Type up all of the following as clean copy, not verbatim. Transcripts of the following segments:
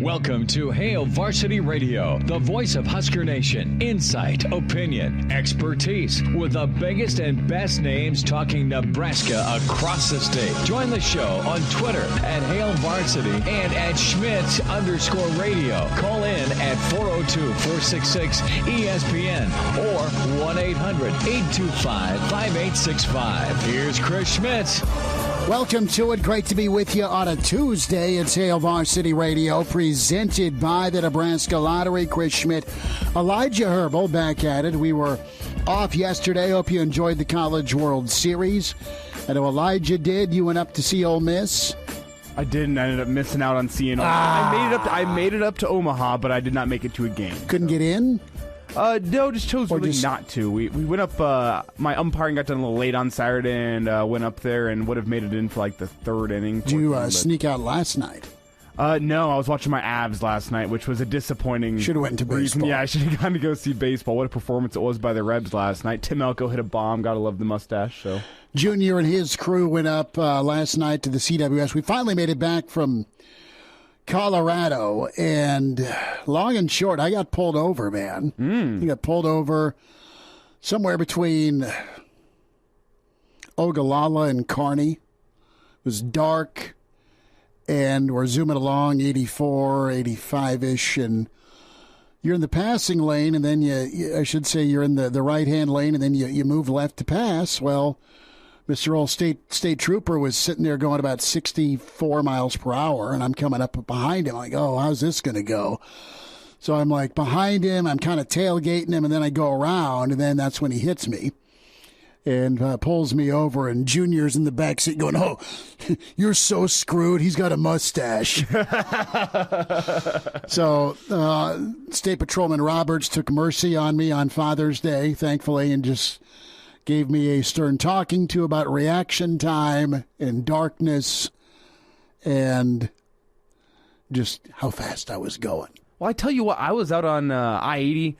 Welcome to Hail Varsity Radio, the voice of Husker Nation. Insight, opinion, expertise, with the biggest and best names talking Nebraska across the state. Join the show on Twitter at Hail Varsity and at Schmitz_radio. Call in at 402-466-ESPN or 1-800-825-5865. Here's Chris Schmitz. Welcome to it. Great to be with you on a Tuesday. It's Hail Varsity Radio, presented by the Nebraska Lottery. Chris Schmidt, Elijah Herbal back at it. We were off yesterday. Hope you enjoyed the College World Series. I know Elijah did. You went up to see Ole Miss. I didn't. I ended up missing out on seeing. I made it up to Omaha, but I did not make it to a game. Couldn't get in? No, just chose not to. We went up, my umpiring got done a little late on Saturday and went up there and would have made it in for like the third inning. Did you sneak out last night? No, I was watching my Avs last night, which was a disappointing. Should have went to baseball. Yeah, I should have gone to go see baseball. What a performance it was by the Rebs last night. Tim Elko hit a bomb. Gotta love the mustache. So Junior and his crew went up last night to the CWS. We finally made it back from Colorado, and long and short, I got pulled over, man. I got pulled over somewhere between Ogallala and Kearney. It was dark, and we're zooming along 84, 85-ish, and you're in the passing lane, and then you're in the right-hand lane, and then you move left to pass. Well, Mr. Old State Trooper was sitting there going about 64 miles per hour, and I'm coming up behind him. Like, oh, how's this going to go? So I'm like behind him. I'm kind of tailgating him, and then I go around, and then that's when he hits me and pulls me over. And Junior's in the back seat going, oh, you're so screwed. He's got a mustache. So State Patrolman Roberts took mercy on me on Father's Day, thankfully, and just gave me a stern talking to about reaction time and darkness and just how fast I was going. Well, I tell you what, I was out on I-80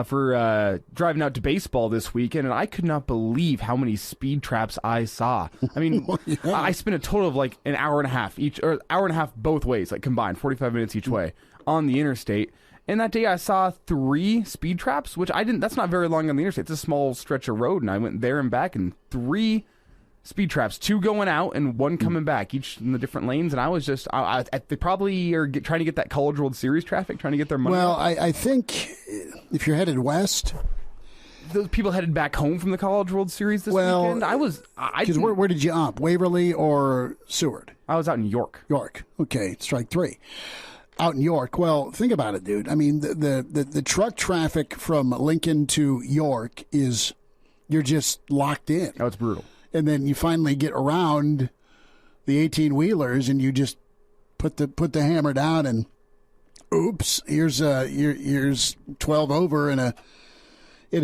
for driving out to baseball this weekend, and I could not believe how many speed traps I saw. I mean, yeah. I spent a total of like an hour and a half each, or hour and a half both ways, like combined, 45 minutes each way on the interstate. And that day I saw 3 speed traps, which I didn't. That's not very long on the interstate. It's a small stretch of road, and I went there and back, and 3 speed traps, 2 going out and 1 coming back, each in the different lanes. And I was just, they probably are trying to get that College World Series traffic, trying to get their money. Well, I think if you're headed west, those people headed back home from the College World Series this weekend. Because where did you up? Waverly or Seward? I was out in York. York. Okay, strike 3. Out in York. Well, think about it, dude. I mean, the truck traffic from Lincoln to York is, you're just locked in. Oh, it's brutal. And then you finally get around the 18-wheelers, and you just put the hammer down, and oops, here's 12 over in a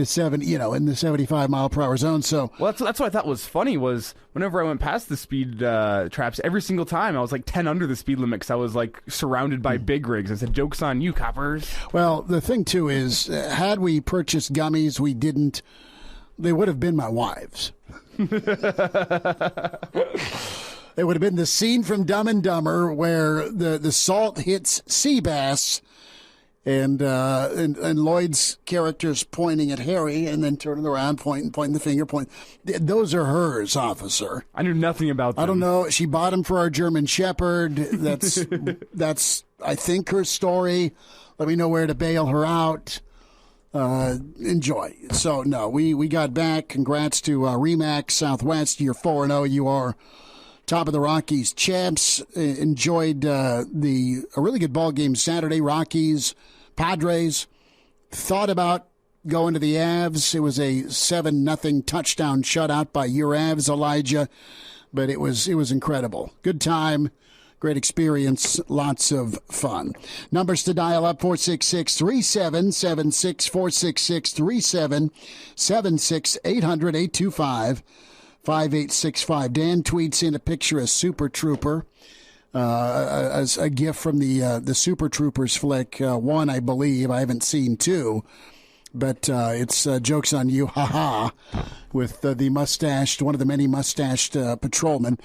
7, in the 75 mile per hour zone. So that's what I thought was funny was whenever I went past the speed traps, every single time I was like 10 under the speed limit because I was like surrounded by big rigs. I said, "Joke's on you, coppers." Well, the thing too is, had we purchased gummies, we didn't. They would have been my wives. It would have been the scene from Dumb and Dumber where the salt hits sea bass. And Lloyd's character's pointing at Harry and then turning around, pointing the finger, Those are hers, officer. I knew nothing about them. I don't know. She bought them for our German Shepherd. That's I think, her story. Let me know where to bail her out. Enjoy. So, no, we got back. Congrats to Remax Southwest. You're 4-0. You are top of the Rockies champs. Enjoyed a really good ball game Saturday. Rockies, Padres. Thought about going to the Avs. It was a 7-0 touchdown shutout by your Avs, Elijah. But it was incredible. Good time. Great experience. Lots of fun. Numbers to dial up, 466-3776, 466-3776, 800-825-5865. Dan tweets in a picture of Super Trooper, as a gift from the Super Troopers flick. 1, I believe. I haven't seen 2. But it's jokes on you, haha, with the mustached, one of the many mustached patrolmen.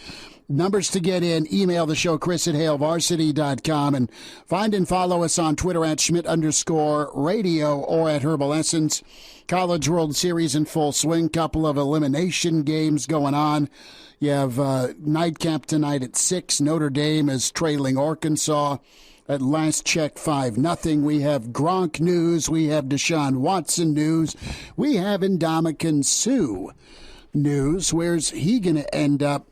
Numbers to get in, email the show, chris@hailvarsity.com, and find and follow us on Twitter @Schmidt_radio or at Herbal Essence. College World Series in full swing, couple of elimination games going on. You have nightcap tonight at 6. Notre Dame is trailing Arkansas. At last check, 5-0. We have Gronk news. We have Deshaun Watson news. We have Ndamukong Suh news. Where's he going to end up?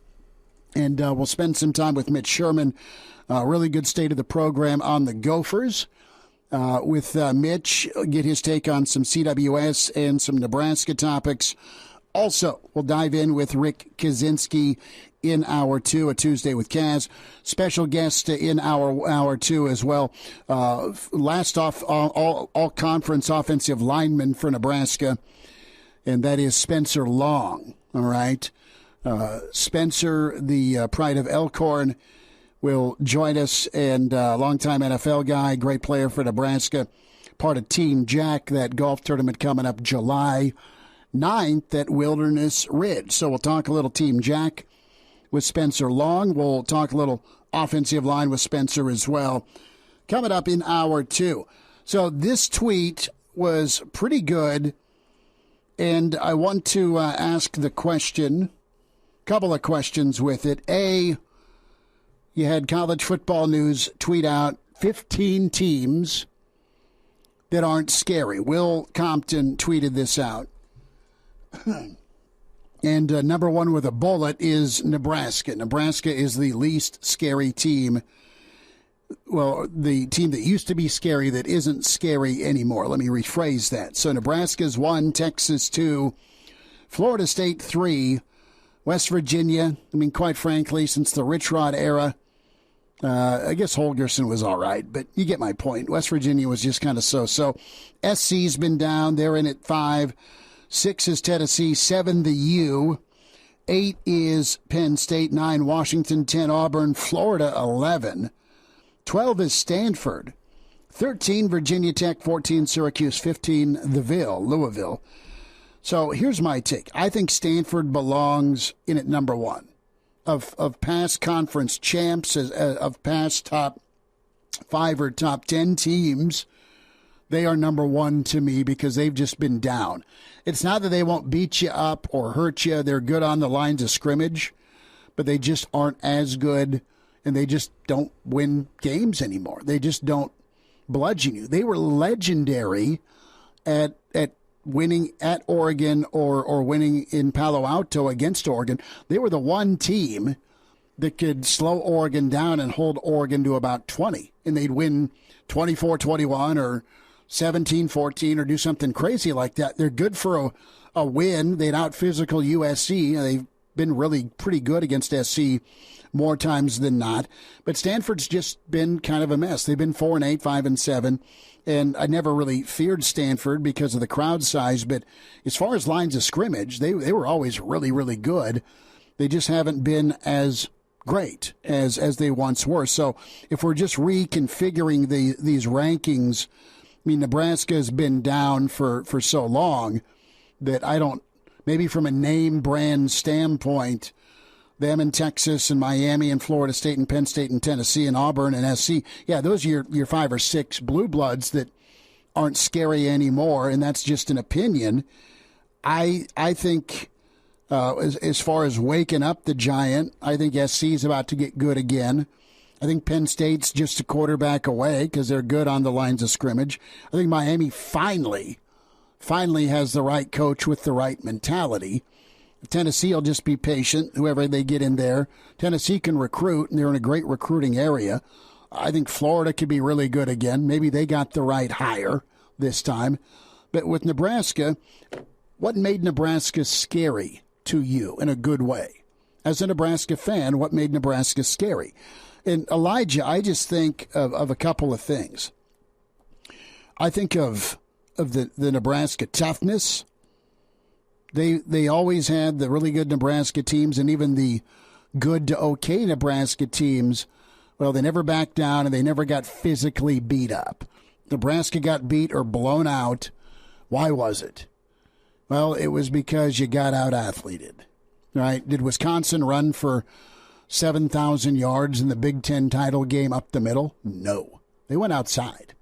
And we'll spend some time with Mitch Sherman. Really good state of the program on the Gophers. With Mitch, get his take on some CWS and some Nebraska topics. Also, we'll dive in with Rick Kaczenski in hour 2, a Tuesday with Kaz. Special guest in hour 2 as well. Last off, all conference offensive lineman for Nebraska, and that is Spencer Long. All right. Spencer, the pride of Elkhorn, will join us, and longtime NFL guy, great player for Nebraska, part of Team Jack, that golf tournament coming up July 9th at Wilderness Ridge. So we'll talk a little Team Jack with Spencer Long. We'll talk a little offensive line with Spencer as well, coming up in hour 2. So this tweet was pretty good, and I want to ask the question, couple of questions with it. A, you had College Football News tweet out 15 teams that aren't scary. Will Compton tweeted this out. And number 1 with a bullet is Nebraska. Nebraska is the least scary team. Well, the team that used to be scary that isn't scary anymore. Let me rephrase that. So Nebraska's 1, Texas 2, Florida State 3, West Virginia. I mean, quite frankly, since the Rich Rod era, I guess Holgerson was all right, but you get my point. West Virginia was just kind of so-so. SC's been down. They're in at 5. 6 is Tennessee, 7 the U, 8 is Penn State, 9 Washington, 10 Auburn, Florida 11, 12 is Stanford, 13 Virginia Tech, 14 Syracuse, 15 Louisville. So here's my take. I think Stanford belongs in at number 1 of past conference champs, of past top 5 or top 10 teams. They are number 1 to me because they've just been down. It's not that they won't beat you up or hurt you. They're good on the lines of scrimmage, but they just aren't as good, and they just don't win games anymore. They just don't bludgeon you. They were legendary at winning at Oregon or winning in Palo Alto against Oregon. They were the one team that could slow Oregon down and hold Oregon to about 20, and they'd win 24-21 or 17-14 or do something crazy like that. They're good for a win. They'd out-physical USC. They've been really pretty good against SC more times than not. But Stanford's just been kind of a mess. They've been 4-8, 5-7, and I never really feared Stanford because of the crowd size. But as far as lines of scrimmage, they were always really, really good. They just haven't been as great as they once were. So if we're just reconfiguring these rankings, I mean, Nebraska has been down for so long that I don't, maybe from a name brand standpoint, them in Texas and Miami and Florida State and Penn State and Tennessee and Auburn and SC, yeah, those are your 5 or 6 blue bloods that aren't scary anymore, and that's just an opinion. I think as far as waking up the giant, I think SC is about to get good again. I think Penn State's just a quarterback away because they're good on the lines of scrimmage. I think Miami finally has the right coach with the right mentality. Tennessee will just be patient, whoever they get in there. Tennessee can recruit, and they're in a great recruiting area. I think Florida could be really good again. Maybe they got the right hire this time. But with Nebraska, what made Nebraska scary to you in a good way? As a Nebraska fan, what made Nebraska scary? And Elijah, I just think of a couple of things. I think of the Nebraska toughness. They always had the really good Nebraska teams, and even the good to okay Nebraska teams. Well, they never backed down, and they never got physically beat up. Nebraska got beat or blown out Why was it? Well, it was because you got out-athleted, right? Did Wisconsin run for 7,000 yards in the Big Ten title game up the middle? No. They went outside,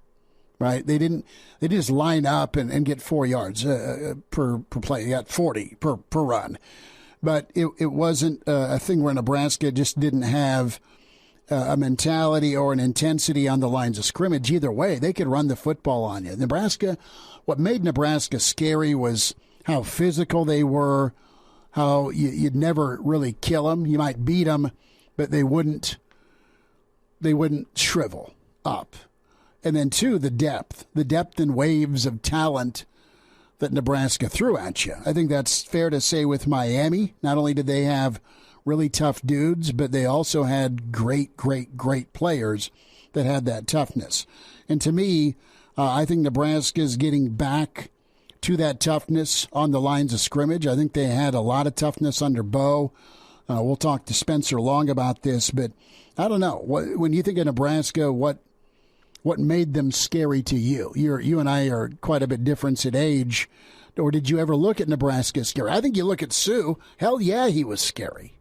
right? They didn't just line up and get 4 yards per play. They got 40 per run. But it wasn't a thing where Nebraska just didn't have a mentality or an intensity on the lines of scrimmage. Either way, they could run the football on you. Nebraska, what made Nebraska scary was how physical they were, how you'd never really kill them. You might beat them, but they wouldn't shrivel up. And then, two, the depth and waves of talent that Nebraska threw at you. I think that's fair to say with Miami. Not only did they have really tough dudes, but they also had great players that had that toughness. And to me, I think Nebraska's getting back to that toughness on the lines of scrimmage. I think they had a lot of toughness under Bo. We'll talk to Spencer Long about this, but I don't know. When you think of Nebraska, what made them scary to you? You and I are quite a bit different in age. Or did you ever look at Nebraska scary? I think you look at Sue. Hell yeah, he was scary.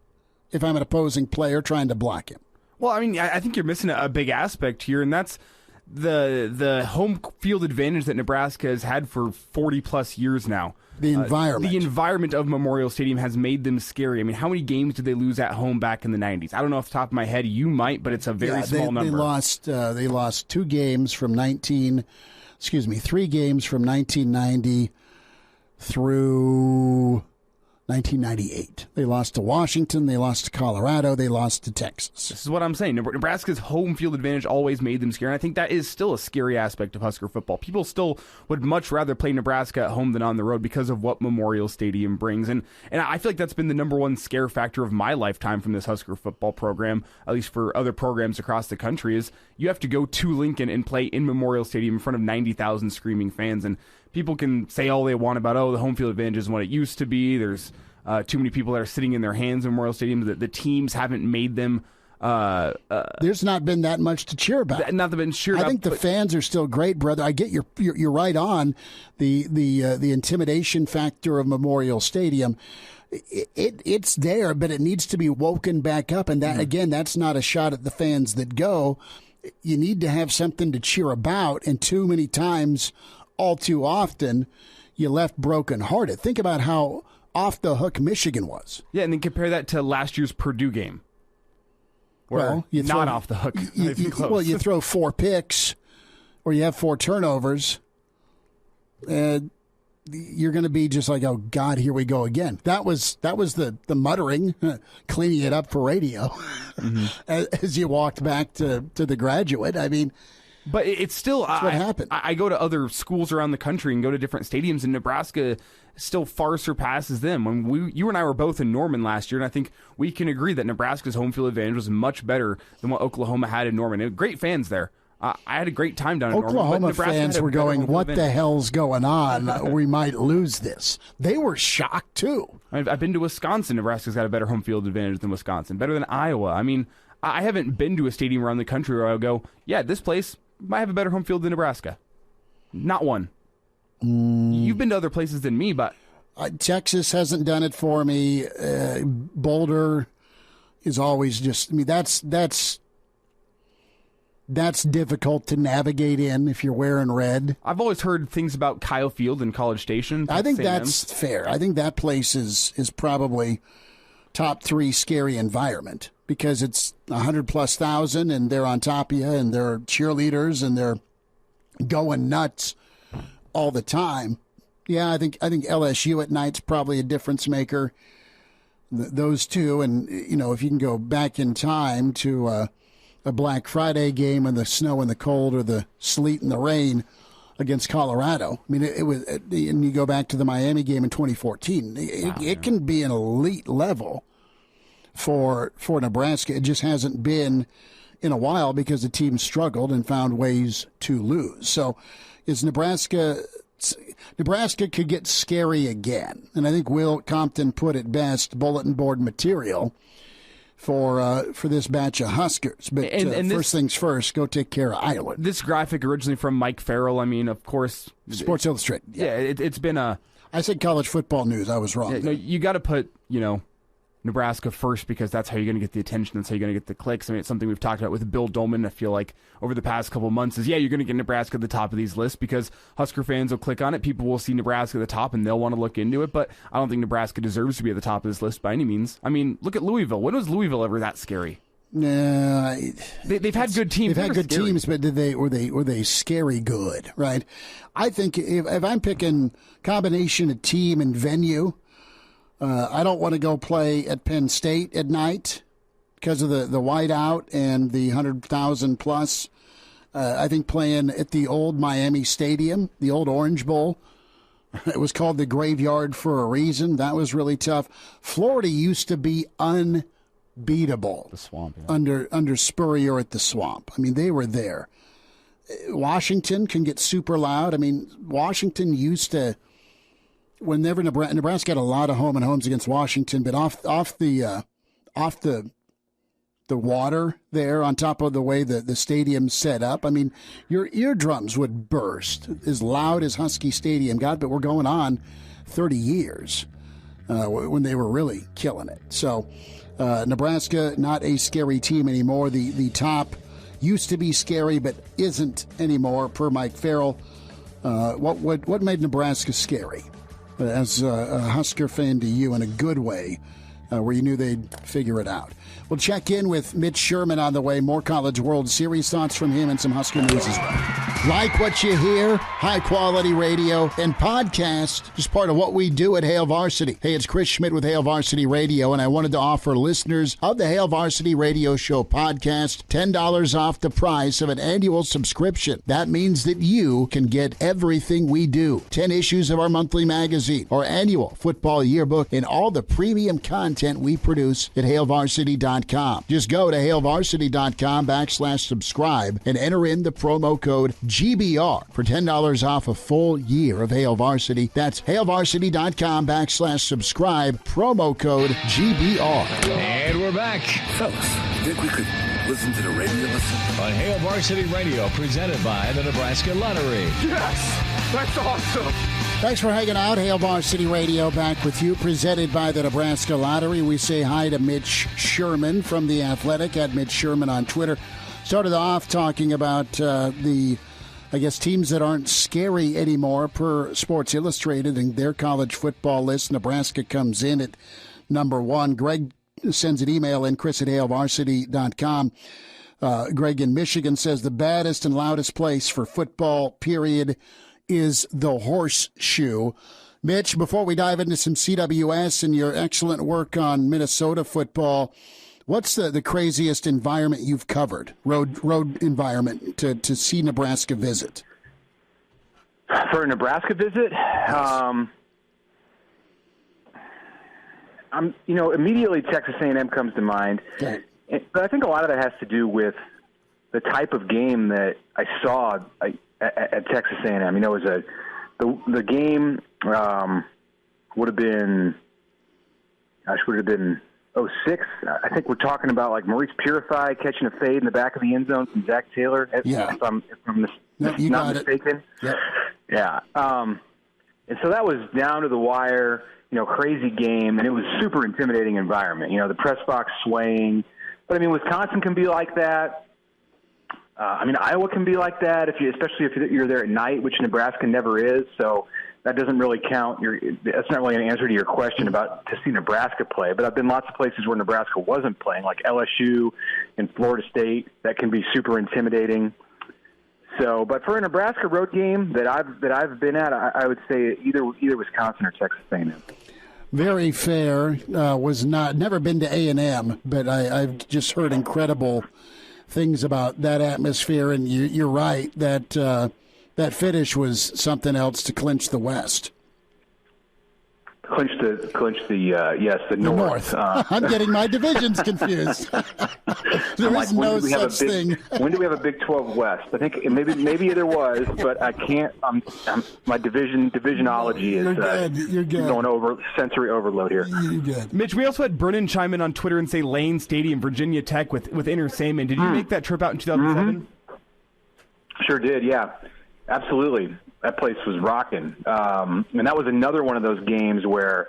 If I'm an opposing player trying to block him. Well, I mean, I think you're missing a big aspect here, and that's the home field advantage that Nebraska has had for 40-plus years now. The environment. The environment of Memorial Stadium has made them scary. I mean, how many games did they lose at home back in the 90s? I don't know off the top of my head. You might, but it's a very small number. They lost 3 games from 1990 through 1998. They lost to Washington, they lost to Colorado, they lost to Texas. This is what I'm saying. Nebraska's home field advantage always made them scary, and I think that is still a scary aspect of Husker football. People still would much rather play Nebraska at home than on the road because of what Memorial Stadium brings, and I feel like that's been the number one scare factor of my lifetime from this Husker football program, at least for other programs across the country, is you have to go to Lincoln and play in Memorial Stadium in front of 90,000 screaming fans, and people can say all they want about, the home field advantage isn't what it used to be. There's too many people that are sitting in their hands in Memorial Stadium. The teams haven't made them. There's not been that much to cheer about. Not been cheered about. I think the fans are still great, brother. I get you're right on the intimidation factor of Memorial Stadium. It's there, but it needs to be woken back up. And that again, that's not a shot at the fans that go. You need to have something to cheer about, and too many times, all too often, you left brokenhearted. Think about how off the hook Michigan was. Yeah, and then compare that to last year's Purdue game. Well, you not off the hook. Well, you throw 4 picks, or you have 4 turnovers, and you're going to be just like, oh God, here we go again. That was the muttering, cleaning it up for radio, as you walked back to the Graduate. I mean. But it's still what happened. I go to other schools around the country and go to different stadiums, and Nebraska still far surpasses them. When you and I were both in Norman last year, and I think we can agree that Nebraska's home field advantage was much better than what Oklahoma had in Norman. Great fans there. I had a great time down in Norman. Oklahoma fans were going, what the hell's going on? We might lose this. They were shocked, too. I've been to Wisconsin. Nebraska's got a better home field advantage than Wisconsin, better than Iowa. I mean, I haven't been to a stadium around the country where I'll go, yeah, this place might have a better home field than Nebraska. Not one. You've been to other places than me, but Texas hasn't done it for me. Boulder is always just. I mean, that's difficult to navigate in if you're wearing red. I've always heard things about Kyle Field and College Station. I think that's fair. I think that place is probably top 3 scary environment, because it's 100,000+ and they're on top of you and they're cheerleaders and they're going nuts all the time. Yeah, I think LSU at night's probably a difference maker. Those two, and if you can go back in time to a Black Friday game in the snow and the cold or the sleet and the rain against Colorado. I mean, it was, and you go back to the Miami game in 2014. It can be an elite level for Nebraska. It just hasn't been in a while because the team struggled and found ways to lose. So is Nebraska could get scary again. And I think Will Compton put it best, bulletin board material, for this batch of Huskers. But first things first, go take care of Iowa. This graphic originally from Mike Farrell. I mean, of course, Sports Illustrated. Yeah, it's been a. I said College Football News. I was wrong. No, you got to put Nebraska first because that's how you're going to get the attention. That's how you're going to get the clicks. I mean, it's something we've talked about with Bill Dolman. I feel like over the past couple of months is, you're going to get Nebraska at the top of these lists because Husker fans will click on it. People will see Nebraska at the top and they'll want to look into it. But I don't think Nebraska deserves to be at the top of this list by any means. I mean, look at Louisville. When was Louisville ever that scary? No, they've had good teams. They've had good teams, but were they scary good? Right. I think if I'm picking combination of team and venue. I don't want to go play at Penn State at night because of the whiteout and the 100,000 plus. I think playing at the old Miami Stadium, the old Orange Bowl, it was called the Graveyard for a reason. That was really tough. Florida used to be unbeatable. The Swamp, yeah. under Spurrier at the Swamp. I mean, they were there. Washington can get super loud. I mean, Washington used to. Whenever Nebraska had a lot of home and homes against Washington, but off the water there on top of the way the stadium's set up, I mean, your eardrums would burst as loud as Husky Stadium got. But we're going on 30 years when they were really killing it. So Nebraska, not a scary team anymore. The top used to be scary, but isn't anymore. Per Mike Farrell, what made Nebraska scary? As a Husker fan to you in a good way, where you knew they'd figure it out. We'll check in with Mitch Sherman on the way. More College World Series thoughts from him and some Husker news as well. Like what you hear? High-quality radio and podcast, just part of what we do at Hail Varsity. Hey, it's Chris Schmidt with Hail Varsity Radio, and I wanted to offer listeners of the Hail Varsity Radio Show podcast $10 off the price of an annual subscription. That means that you can get everything we do. 10 issues of our monthly magazine, our annual football yearbook, and all the premium content we produce at HailVarsity.com. Just go to HailVarsity.com/subscribe and enter in the promo code GBR for $10 off a full year of Hail Varsity. That's HailVarsity.com/subscribe, promo code GBR. And we're back. Fellas, think we could listen to the radio lesson? On Hail Varsity Radio, presented by the Nebraska Lottery. Yes! That's awesome! Thanks for hanging out. Hail Varsity Radio back with you, presented by the Nebraska Lottery. We say hi to Mitch Sherman from The Athletic, at Mitch Sherman on Twitter. Started off talking about teams that aren't scary anymore per Sports Illustrated and their college football list. Nebraska comes in at number one. Greg sends an email in, Chris at HailVarsity.com. Greg in Michigan says the baddest and loudest place for football, period, is the Horseshoe. Mitch, before we dive into some CWS and your excellent work on Minnesota football, what's the craziest environment you've covered, road environment, to see Nebraska visit? For a Nebraska visit, Yes. Immediately Texas A&M comes to mind. Okay. But I think a lot of that has to do with the type of game that I saw at Texas A&M. It was the game would have been 06. I think we're talking about like Maurice Purify catching a fade in the back of the end zone from Zach Taylor. If I'm not mistaken. Yep. Yeah. And so that was down to the wire, crazy game, and it was super intimidating environment. The press box swaying. But Wisconsin can be like that. Iowa can be like that, especially if you're there at night, which Nebraska never is. So that doesn't really count. That's not really an answer to your question about to see Nebraska play. But I've been lots of places where Nebraska wasn't playing, like LSU and Florida State. That can be super intimidating. So, but for a Nebraska road game that I've been at, I would say either Wisconsin or Texas A&M. Very fair. Never been to A&M, but I've just heard incredible things about that atmosphere, and you're right that finish was something else to clinch the West. clinch the North. I'm getting my divisions confused. There is no such thing. When do we have a Big 12 West? I think maybe there was, but I can't. My divisionology is You're good. going over sensory overload here. You're good. Mitch, we also had Brennan chime in on Twitter and say Lane Stadium, Virginia Tech with Inner Sandman. Did you make that trip out in 2007? Mm-hmm. Sure did, yeah. Absolutely. That place was rocking. And that was another one of those games where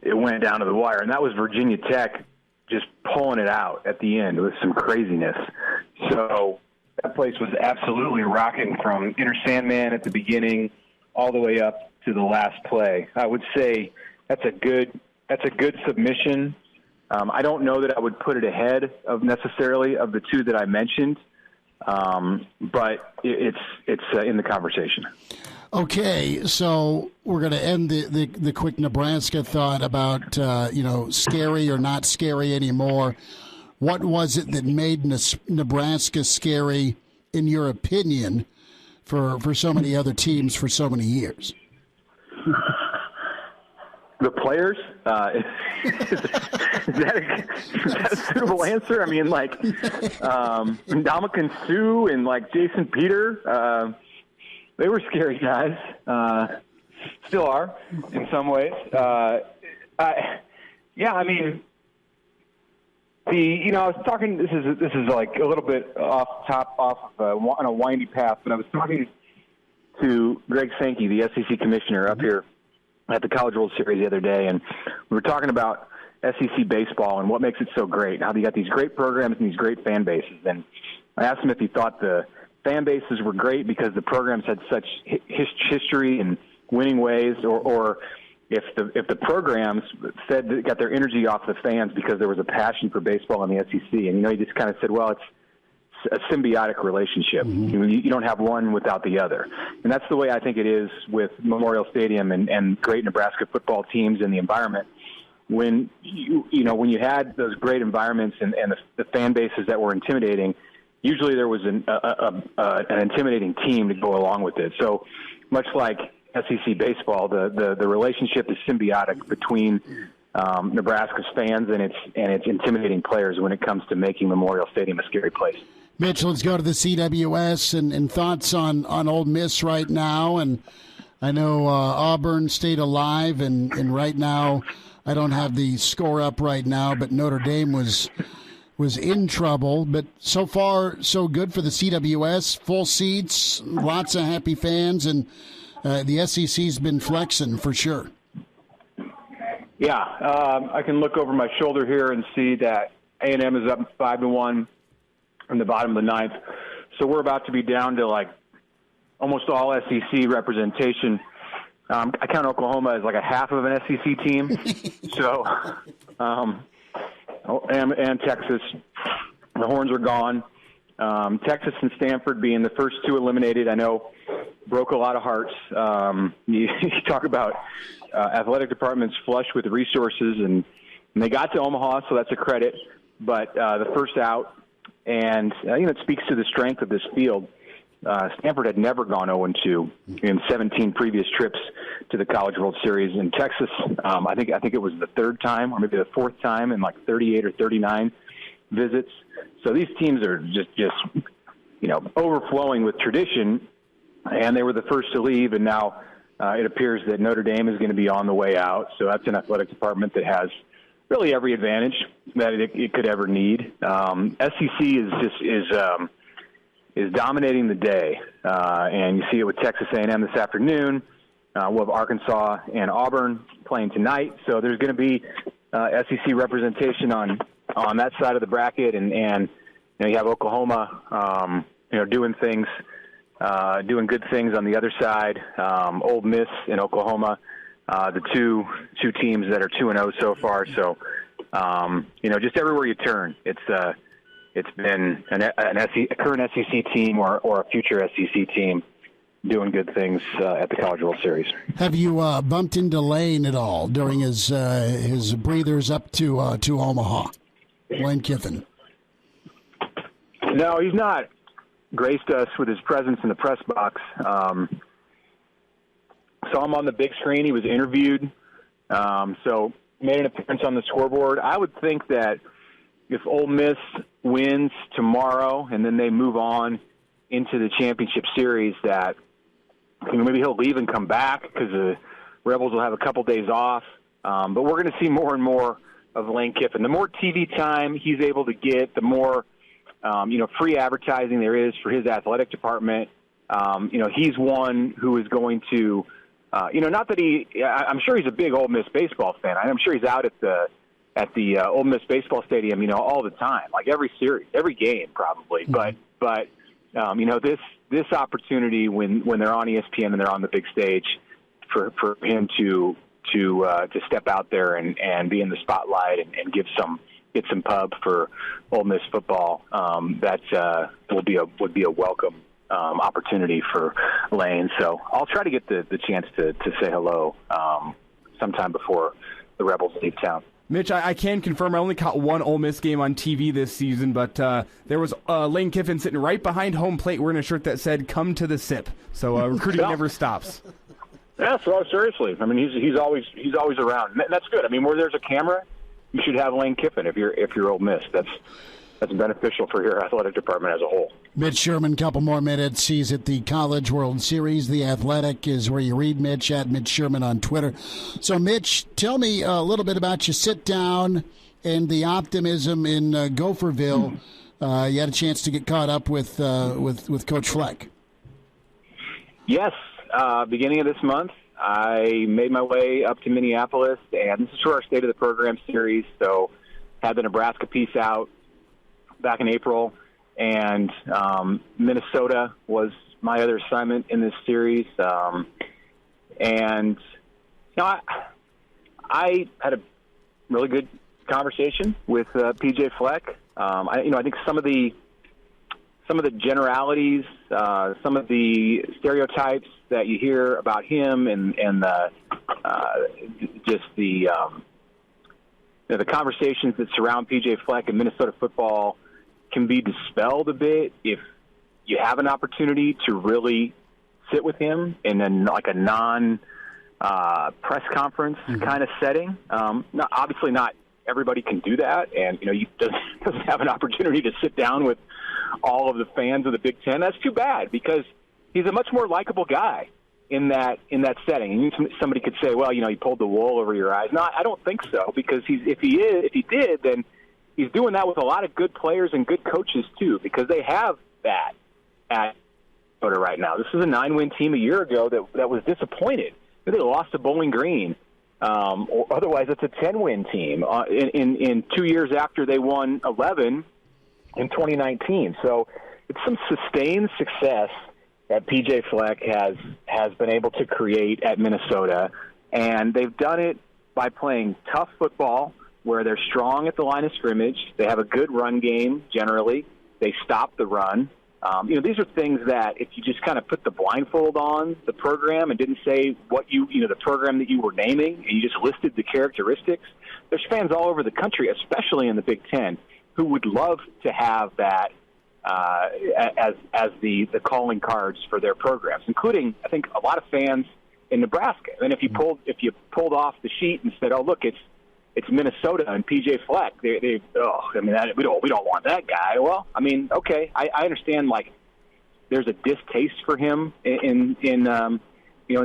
it went down to the wire. And that was Virginia Tech just pulling it out at the end with some craziness. So that place was absolutely rocking from Inner Sandman at the beginning all the way up to the last play. I would say that's a good submission. I don't know that I would put it ahead of necessarily of the two that I mentioned. But it's in the conversation. Okay, so we're going to end the quick Nebraska thought about scary or not scary anymore. What was it that made Nebraska scary, in your opinion, for so many other teams for so many years? The players? Is that a suitable answer? I mean, like, Ndamukong Suh and, like, Jason Peter, they were scary guys. Still are, in some ways. I mean, I was talking, this is like a little bit on a windy path, but I was talking to Greg Sankey, the SEC commissioner, up here at the College World Series the other day, and we were talking about SEC baseball and what makes it so great, and how you got these great programs and these great fan bases. And I asked him if he thought the fan bases were great because the programs had such history and winning ways, or if the programs got their energy off the fans because there was a passion for baseball in the SEC. And, he just kind of said, well, it's a symbiotic relationship. Mm-hmm. You don't have one without the other. And that's the way I think it is with Memorial Stadium and great Nebraska football teams and the environment. When when you had those great environments and the fan bases that were intimidating, usually there was an intimidating team to go along with it. So much like SEC baseball, the relationship is symbiotic between Nebraska's fans and its intimidating players when it comes to making Memorial Stadium a scary place. Mitch, let's go to the CWS and thoughts on Ole Miss right now. And I know Auburn stayed alive, and right now I don't have the score up right now, but Notre Dame was in trouble. But so far, so good for the CWS. Full seats, lots of happy fans, and the SEC's been flexing for sure. Yeah, I can look over my shoulder here and see that A&M is up 5-1 in the bottom of the ninth. So we're about to be down to like almost all SEC representation. I count Oklahoma as like a half of an SEC team. So, and Texas, the Horns are gone. Texas and Stanford being the first two eliminated, I know broke a lot of hearts. You talk about athletic departments flush with resources, and they got to Omaha, so that's a credit. But the first out, and it speaks to the strength of this field. Stanford had never gone 0-2 in 17 previous trips to the College World Series. In Texas, I think it was the third time, or maybe the fourth time in like 38 or 39 visits. So these teams are just overflowing with tradition, and they were the first to leave, and now it appears that Notre Dame is going to be on the way out. So that's an athletic department that has really every advantage that it could ever need. SEC is dominating the day, and you see it with Texas A&M this afternoon. We'll have Arkansas and Auburn playing tonight, so there's going to be SEC representation on that side of the bracket, and you have Oklahoma, doing good things on the other side. Ole Miss and Oklahoma, the two teams that are 2-0 so far. So, just everywhere you turn, it's been a current SEC team or a future SEC team doing good things at the College World Series. Have you bumped into Lane at all during his breathers up to Omaha? Lane Kiffin. No, he's not graced us with his presence in the press box. Saw him on the big screen. He was interviewed So made an appearance on the scoreboard. I would think that if Ole Miss wins tomorrow and then they move on into the championship series, that maybe he'll leave and come back because the Rebels will have a couple days off. But we're going to see more and more of Lane Kiffin. The more TV time he's able to get, the more free advertising there is for his athletic department. He's one who is going to, not that I'm sure he's a big Ole Miss baseball fan. I'm sure he's out at the Ole Miss baseball stadium, all the time, like every series, every game probably. Mm-hmm. But this opportunity when they're on ESPN and they're on the big stage for him to step out there and be in the spotlight and get some pub for Ole Miss football, that would be a welcome opportunity for Lane. So I'll try to get the chance to say hello sometime before the Rebels leave town. Mitch, I can confirm I only caught one Ole Miss game on TV this season, but there was Lane Kiffin sitting right behind home plate wearing a shirt that said, "Come to the SIP." So recruiting never stops. Yeah, so seriously. I mean, he's always around. And that's good. I mean, where there's a camera, you should have Lane Kiffin if you're Ole Miss. That's beneficial for your athletic department as a whole. Mitch Sherman, couple more minutes. He's at the College World Series. The Athletic is where you read Mitch, at Mitch Sherman on Twitter. So, Mitch, tell me a little bit about your sit-down and the optimism in Gopherville. You had a chance to get caught up with Coach Fleck. Yes. Beginning of this month, I made my way up to Minneapolis, and this is for our State of the Program series. So had the Nebraska piece out back in April, and Minnesota was my other assignment in this series. And I had a really good conversation with PJ Fleck. I think some of the generalities, some of the stereotypes that you hear about him, and just the conversations that surround PJ Fleck and Minnesota football can be dispelled a bit if you have an opportunity to really sit with him in a non press conference kind of setting. Obviously not everybody can do that, and he doesn't have an opportunity to sit down with all of the fans of the Big Ten. That's too bad, because he's a much more likable guy in that setting. And somebody could say, well, he pulled the wool over your eyes. No, I don't think so, because if he did, then he's doing that with a lot of good players and good coaches too, because they have that at Minnesota right now. This is a 9-win team a year ago that was disappointed. They lost to Bowling Green. Or otherwise, it's a 10-win team in 2 years after they won 11 in 2019. So it's some sustained success that PJ Fleck has been able to create at Minnesota, and they've done it by playing tough football where they're strong at the line of scrimmage. They have a good run game generally. They stop the run. These are things that if you just kind of put the blindfold on the program and didn't say what the program that you were naming, and you just listed the characteristics, there's fans all over the country, especially in the Big Ten, who would love to have that as the calling cards for their programs, including, I think, a lot of fans in Nebraska. And if you pulled off the sheet and said, "Oh, look, it's Minnesota and PJ Fleck," we don't want that guy. Well, I mean, okay, I understand. Like, there's a distaste for him in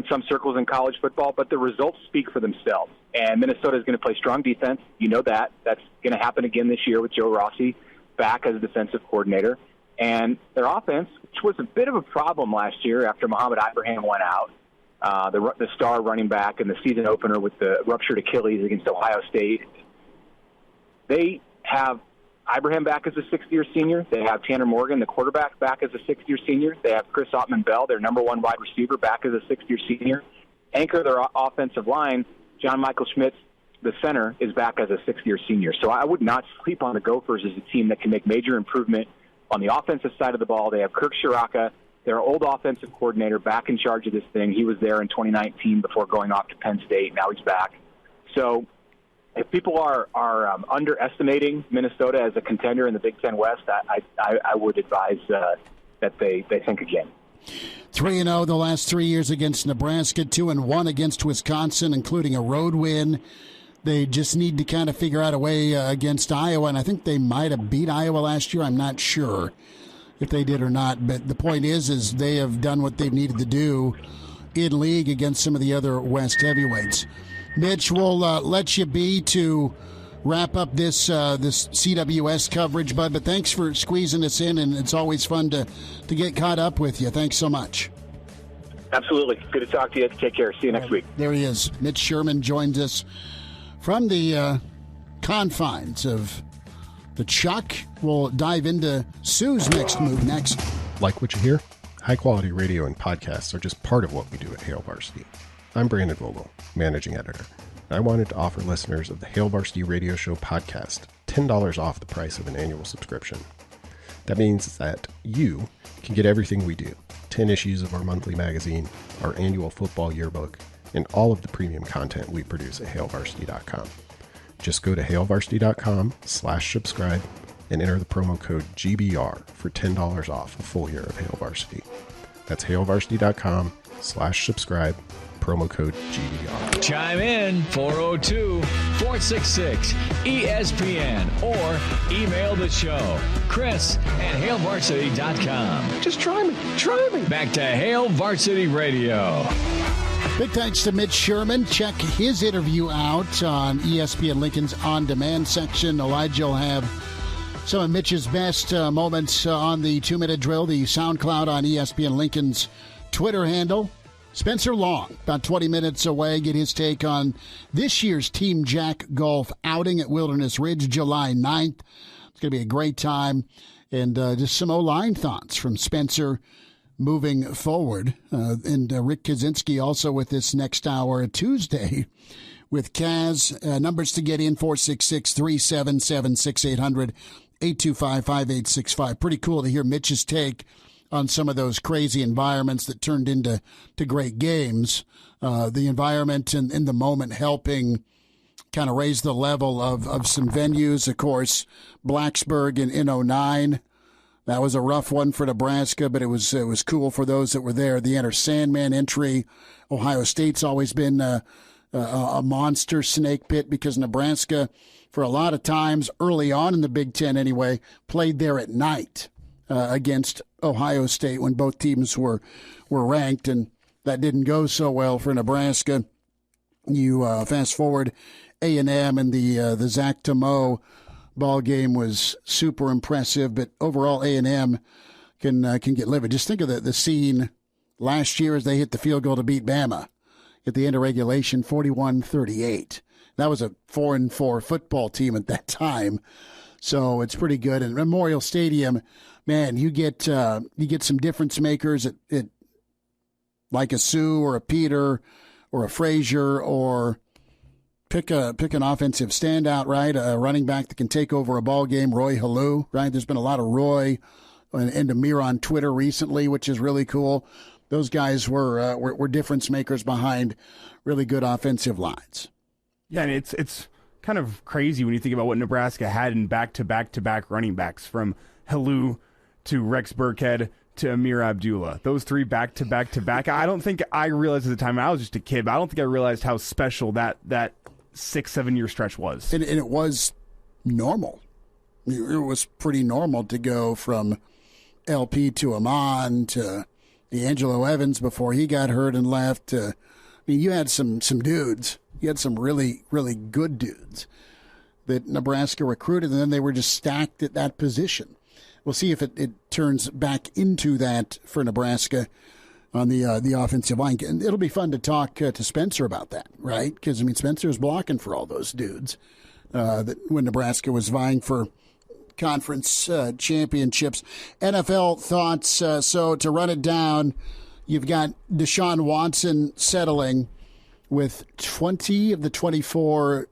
some circles in college football, but the results speak for themselves. And Minnesota is going to play strong defense. You know that. That's going to happen again this year with Joe Rossi back as a defensive coordinator. And their offense, which was a bit of a problem last year after Muhammad Ibrahim went out, the star running back in the season opener with the ruptured Achilles against Ohio State, they have Ibrahim back as a sixth-year senior. They have Tanner Morgan, the quarterback, back as a sixth-year senior. They have Chris Ottman-Bell, their number one wide receiver, back as a sixth-year senior. Anchor their offensive line, John Michael Schmitz, the center, is back as a sixth-year senior. So I would not sleep on the Gophers as a team that can make major improvement on the offensive side of the ball. They have Kirk Shiraka, their old offensive coordinator, back in charge of this thing. He was there in 2019 before going off to Penn State. Now he's back. So if people are underestimating Minnesota as a contender in the Big Ten West, I would advise that they think again. 3-0 the last 3 years against Nebraska, 2-1 against Wisconsin, including a road win. They just need to kind of figure out a way against Iowa, and I think they might have beat Iowa last year. I'm not sure if they did or not, but the point is they have done what they've needed to do in league against some of the other West heavyweights. Mitch, we'll let you be to wrap up this CWS coverage, bud, but thanks for squeezing us in, and it's always fun to get caught up with you. Thanks so much. Absolutely. Good to talk to you. Take care. See you next week. There he is. Mitch Sherman joins us from the confines of the Chuck. We'll dive into Sue's next move next. Like what you hear? High-quality radio and podcasts are just part of what we do at Hail Varsity. I'm Brandon Vogel, managing editor, and I wanted to offer listeners of the Hail Varsity Radio Show podcast $10 off the price of an annual subscription. That means that you can get everything we do, 10 issues of our monthly magazine, our annual football yearbook, and all of the premium content we produce at hailvarsity.com. Just go to hailvarsity.com/subscribe and enter the promo code GBR for $10 off a full year of Hail Varsity. That's hailvarsity.com/subscribe, promo code GBR. Chime in 402-466-ESPN or email the show, Chris@hailvarsity.com. Just try me. Back to Hail Varsity Radio. Big thanks to Mitch Sherman. Check his interview out on ESPN Lincoln's On Demand section. Elijah will have some of Mitch's best moments on the 2-minute drill, the SoundCloud on ESPN Lincoln's Twitter handle. Spencer Long, about 20 minutes away, get his take on this year's Team Jack Golf outing at Wilderness Ridge, July 9th. It's going to be a great time. And just some O-line thoughts from Spencer moving forward. And Rick Kaczenski also with this next hour, Tuesday, with Kaz. Numbers to get in, 466-377-6800, 825-5865. Pretty cool to hear Mitch's take on some of those crazy environments that turned into great games. The environment and in the moment helping kind of raise the level of some venues. Of course, Blacksburg in 2009. That was a rough one for Nebraska, but it was cool for those that were there. The Enter Sandman entry. Ohio State's always been a monster snake pit because Nebraska, for a lot of times, early on in the Big Ten anyway, played there at night against Ohio State when both teams were ranked, and that didn't go so well for Nebraska. You fast forward A&M and the Zach Tomo ball game was super impressive, but overall A&M can get livid. Just think of the scene last year as they hit the field goal to beat Bama at the end of regulation, 41-38. That was a 4-4 football team at that time, so it's pretty good. And Memorial Stadium, man, you get some difference makers at like a Sue or a Peter or a Frazier, or pick an offensive standout, right? A running back that can take over a ball game, Roy Halou, right? There's been a lot of Roy and Amir on Twitter recently, which is really cool. Those guys were difference makers behind really good offensive lines. Yeah, and it's kind of crazy when you think about what Nebraska had in back-to-back running backs, from Halou to Rex Burkhead to Amir Abdullah. Those three back-to-back. I don't think I realized at the time, I was just a kid, but I don't think I realized how special that 6-7 year stretch was. And it was normal. It was pretty normal to go from LP to Amon to D'Angelo Evans before he got hurt and left. I mean, you had some dudes. You had some really, really good dudes that Nebraska recruited, and then they were just stacked at that position. We'll see if it turns back into that for Nebraska on the offensive line. And it'll be fun to talk to Spencer about that, right? Because, I mean, Spencer was blocking for all those dudes that when Nebraska was vying for conference championships. NFL thoughts. So to run it down, you've got Deshaun Watson settling with 20 of the 24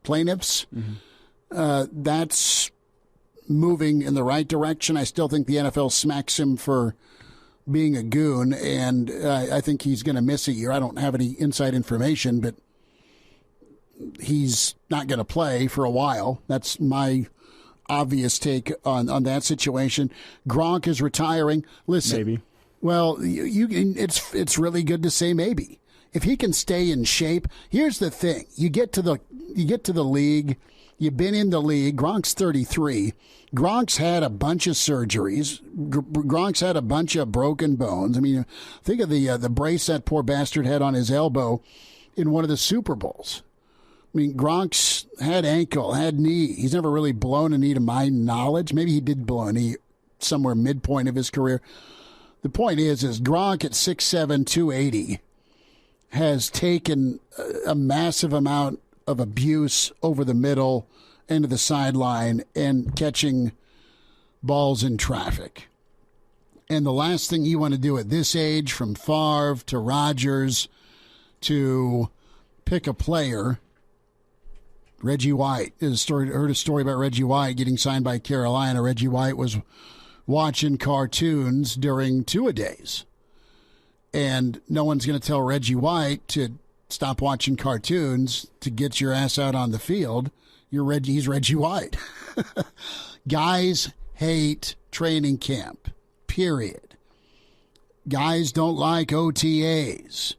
plaintiffs. Mm-hmm. That's moving in the right direction. I still think the NFL smacks him for being a goon, and I think he's going to miss a year. I don't have any inside information, but he's not going to play for a while. That's my obvious take on that situation. Gronk is retiring. Listen, Well, it's really good to say maybe. If he can stay in shape, here's the thing. You get to the league, you've been in the league. Gronk's 33. Gronk's had a bunch of surgeries. Gronk's had a bunch of broken bones. I mean, think of the brace that poor bastard had on his elbow in one of the Super Bowls. I mean, Gronk's had ankle, had knee. He's never really blown a knee to my knowledge. Maybe he did blow a knee somewhere midpoint of his career. The point is Gronk at 6'7", 280 has taken a massive amount of abuse over the middle, into the sideline, and catching balls in traffic. And the last thing you want to do at this age, from Favre to Rodgers to pick a player, Reggie White. Heard a story about Reggie White getting signed by Carolina. Reggie White was watching cartoons during two-a-days. And no one's going to tell Reggie White to stop watching cartoons to get your ass out on the field. He's Reggie White. Guys hate training camp, period. Guys don't like OTAs.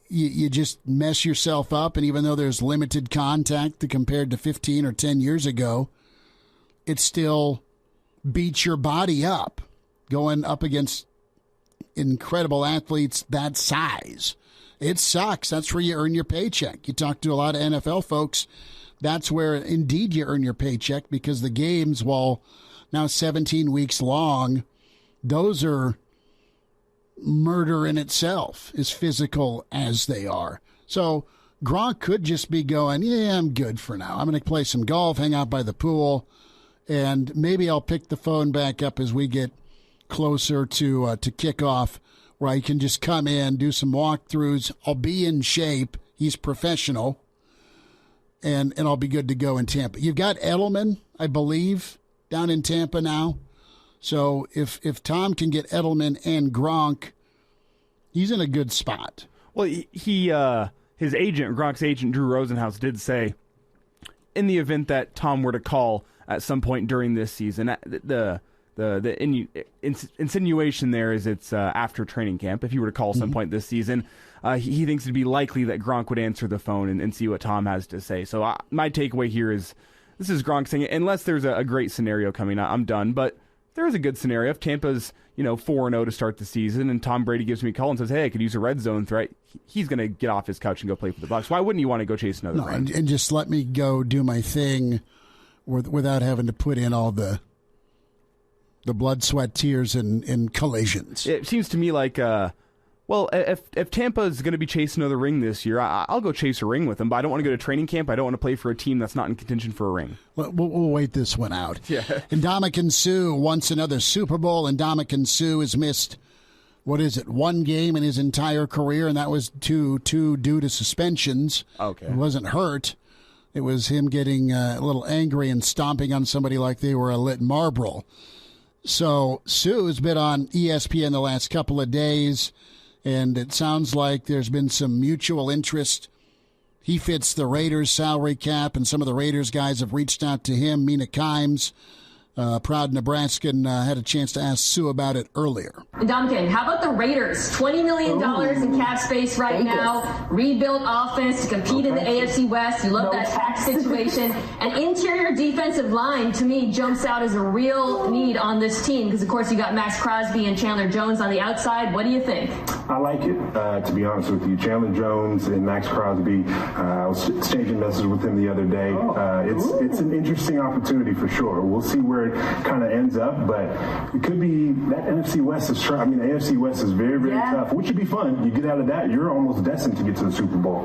You just mess yourself up, and even though there's limited contact compared to 15 or 10 years ago, it still beats your body up going up against incredible athletes that size. It sucks. That's where you earn your paycheck. You talk to a lot of NFL folks, that's where indeed you earn your paycheck, because the games, while now 17 weeks long, those are murder in itself, as physical as they are. So Gronk could just be going, yeah, I'm good for now. I'm going to play some golf, hang out by the pool, and maybe I'll pick the phone back up as we get closer to kickoff, where I can just come in, do some walkthroughs. I'll be in shape. He's professional, and I'll be good to go in Tampa. You've got Edelman, I believe, down in Tampa now. So if Tom can get Edelman and Gronk, he's in a good spot. Well, his agent, Gronk's agent, Drew Rosenhaus, did say, in the event that Tom were to call at some point during this season, the insinuation there is it's after training camp. If he were to call some point this season, he thinks it'd be likely that Gronk would answer the phone and see what Tom has to say. So my takeaway here is, this is Gronk saying, unless there's a great scenario coming out, I'm done. But there is a good scenario. If Tampa's 4-0 to start the season, and Tom Brady gives me a call and says, hey, I could use a red zone threat, he's going to get off his couch and go play for the Bucs. Why wouldn't you want to go chase another ring? And just let me go do my thing without having to put in all the blood, sweat, tears, and collisions. It seems to me like, if Tampa is going to be chasing another ring this year, I'll go chase a ring with them, but I don't want to go to training camp. I don't want to play for a team that's not in contention for a ring. We'll wait this one out. Yeah. Ndamukong Suh wants another Super Bowl. Ndamukong Suh has missed, one game in his entire career, and that was two due to suspensions. Okay. He wasn't hurt. It was him getting a little angry and stomping on somebody like they were a lit Marlboro. So Suh has been on ESPN the last couple of days, and it sounds like there's been some mutual interest. He fits the Raiders' salary cap, and some of the Raiders guys have reached out to him. Mina Kimes, proud Nebraskan, had a chance to ask Suh about it earlier. Duncan, how about the Raiders? $20 million in cap space right now. Rebuilt offense to compete in the AFC West. You love that tax situation. An interior defensive line, to me, jumps out as a real need on this team because, of course, you got Max Crosby and Chandler Jones on the outside. What do you think? I like it, to be honest with you. Chandler Jones and Max Crosby, I was exchanging messages with him the other day. It's an interesting opportunity for sure. We'll see where it kind of ends up, but it could be that NFC West is the AFC West is very, very tough, which would be fun. You get out of that, you're almost destined to get to the Super Bowl.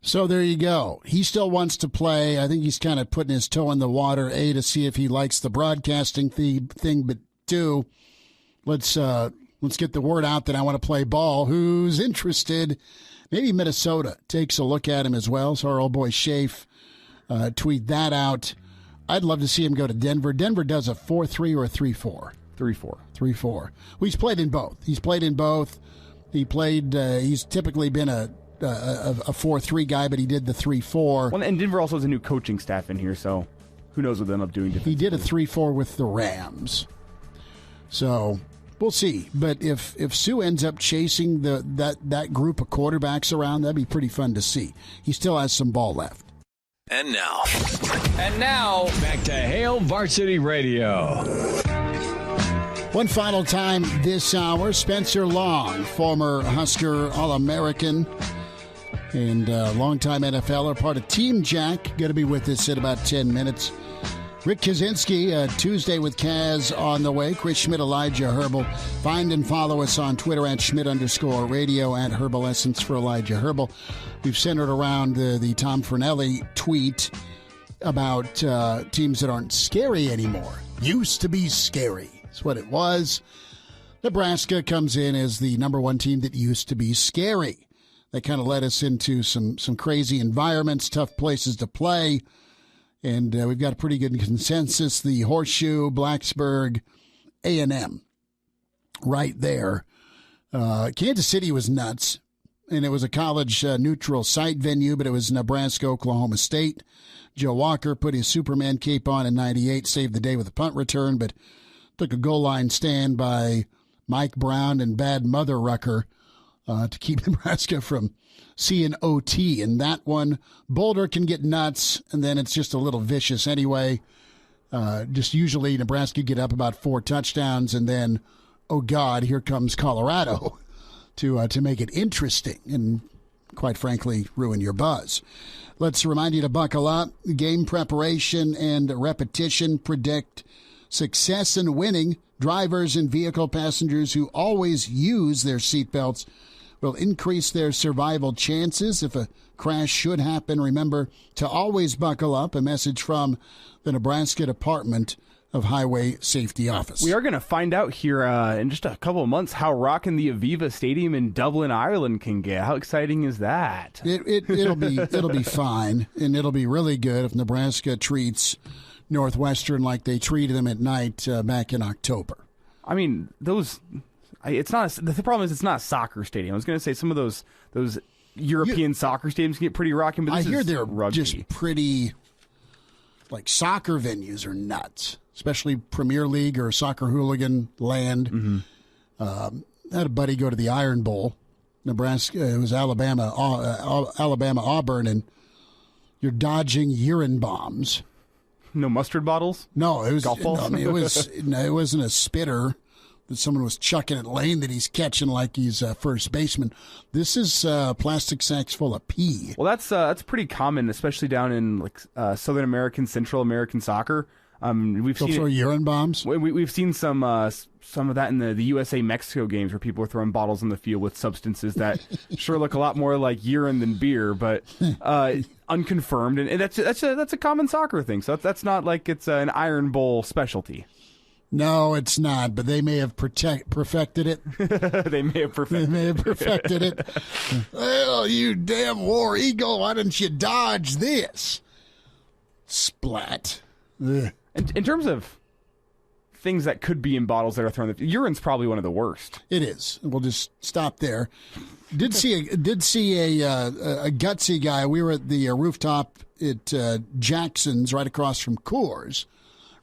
So there you go. He still wants to play. I think he's kind of putting his toe in the water, A, to see if he likes the broadcasting thing, but 2, let's get the word out that I want to play ball. Who's interested? Maybe Minnesota takes a look at him as well. So our old boy Shafe tweet that out. I'd love to see him go to Denver. Denver does a 4-3 or a 3-4. 3-4. 3-4. Well, he's played in both. He's typically been a 4-3 guy, but he did the 3-4. Well, and Denver also has a new coaching staff in here, so who knows what they'll end up doing. He did a 3-4 with the Rams. So we'll see. But if Sue ends up chasing that group of quarterbacks around, that'd be pretty fun to see. He still has some ball left. And now, back to Hail Varsity Radio. One final time this hour, Spencer Long, former Husker All-American and longtime NFLer, part of Team Jack, going to be with us in about 10 minutes. Rick Kaczenski, Tuesday with Kaz on the way. Chris Schmidt, Elijah Herbal. Find and follow us on Twitter at Schmidt_radio, at Herbal Essence for Elijah Herbal. We've centered around the Tom Fernelli tweet about teams that aren't scary anymore. Used to be scary. That's what it was. Nebraska comes in as the number one team that used to be scary. That kind of led us into some crazy environments, tough places to play. And we've got a pretty good consensus. The Horseshoe, Blacksburg, A&M, right there. Kansas City was nuts, and it was a college-neutral site venue, but it was Nebraska, Oklahoma State. Joe Walker put his Superman cape on in 98, saved the day with a punt return, but took a goal line stand by Mike Brown and Bad Mother Rucker to keep Nebraska from seeing OT in that one. Boulder can get nuts, and then it's just a little vicious anyway. Just usually Nebraska get up about 4 touchdowns, and then, oh God, here comes Colorado to make it interesting and, quite frankly, ruin your buzz. Let's remind you to buckle up. Game preparation and repetition predict success and winning. Drivers and vehicle passengers who always use their seatbelts will increase their survival chances. If a crash should happen, remember to always buckle up. A message from the Nebraska Department of Highway Safety Office. We are going to find out here in just a couple of months how rocking the Aviva Stadium in Dublin, Ireland can get. How exciting is that? It'll be fine, and it'll be really good if Nebraska treats Northwestern like they treated them at night back in October. I mean, it's not. The problem is it's not a soccer stadium. I was going to say some of those European soccer stadiums can get pretty rocking, but I hear they're rugby. Just pretty. Like soccer venues are nuts, especially Premier League or Soccer Hooligan land. Mm-hmm. I had a buddy go to the Iron Bowl, Nebraska. It was Alabama, Auburn, and you're dodging urine bombs. No mustard bottles. No, it was golf balls. I mean, it wasn't a spitter that someone was chucking at Lane that he's catching like he's first baseman. This is plastic sacks full of pee. Well, that's pretty common, especially down in like Southern American, Central American soccer. We've seen throw urine bombs. We've seen some of that in the USA Mexico games where people are throwing bottles in the field with substances that sure look a lot more like urine than beer, but unconfirmed. And that's a common soccer thing. So that's not like it's an Iron Bowl specialty. No, it's not, but they may have perfected it. They may have perfected it. Well, you damn war eagle, why didn't you dodge this? Splat. Ugh. In terms of things that could be in bottles that are thrown, urine's probably one of the worst. It is. We'll just stop there. Did see a gutsy guy. We were at the rooftop at Jackson's right across from Coors,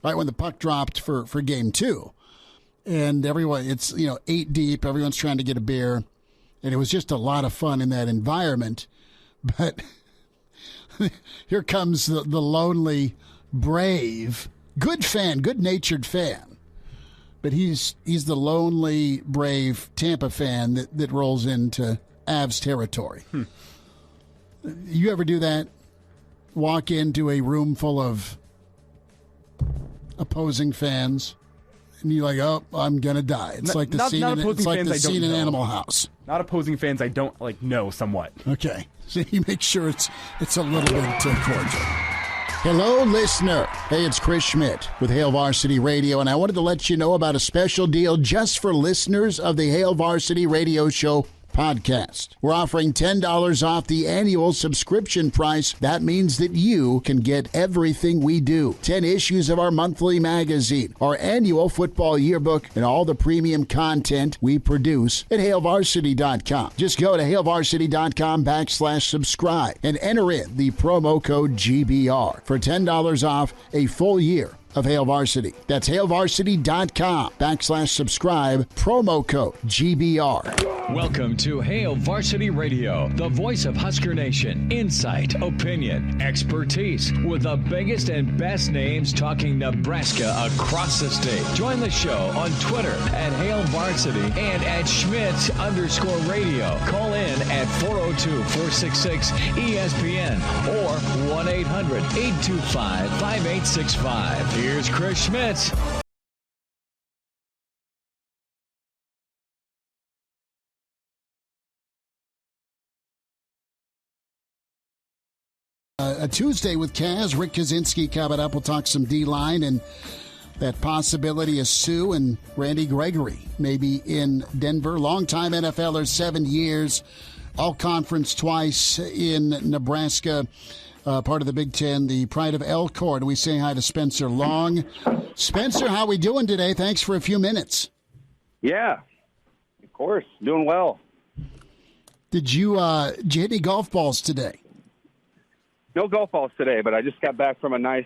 right when the puck dropped for game 2. And everyone, it's 8 deep. Everyone's trying to get a beer. And it was just a lot of fun in that environment. But here comes the lonely, brave, good-natured fan. But he's the lonely, brave Tampa fan that rolls into Avs territory. You ever do that? Walk into a room full of opposing fans, and you're like, "Oh, I'm gonna die." It's like the scene in Animal House. Not opposing fans I don't know somewhat. Okay, so you make sure it's a little bit cordial. Hello, listener. Hey, it's Chris Schmidt with Hail Varsity Radio, and I wanted to let you know about a special deal just for listeners of the Hail Varsity Radio Show podcast. We're offering $10 off the annual subscription price. That means that you can get everything we do. 10 issues of our monthly magazine, our annual football yearbook, and all the premium content we produce at HailVarsity.com. Just go to HailVarsity.com/subscribe and enter in the promo code GBR for $10 off a full year of Hail Varsity. That's hailvarsity.com/subscribe, promo code GBR. Welcome to Hail Varsity Radio, the voice of Husker Nation. Insight, opinion, expertise, with the biggest and best names talking Nebraska across the state. Join the show on Twitter at Hail Varsity and at Schmitz_radio. Call in at 402-466-ESPN or 1-800-825-5865. Here's Chris Schmitz. A Tuesday with Kaz. Rick Kaczenski coming up. We'll talk some D-line and that possibility of Sue and Randy Gregory maybe in Denver. Longtime NFLer, 7 years, all-conference twice in Nebraska. Part of the Big Ten, the pride of Elkhorn. We say hi to Spencer Long. Spencer, how we doing today? Thanks for a few minutes. Yeah, of course. Doing well. Did you hit any golf balls today? No golf balls today, but I just got back from a nice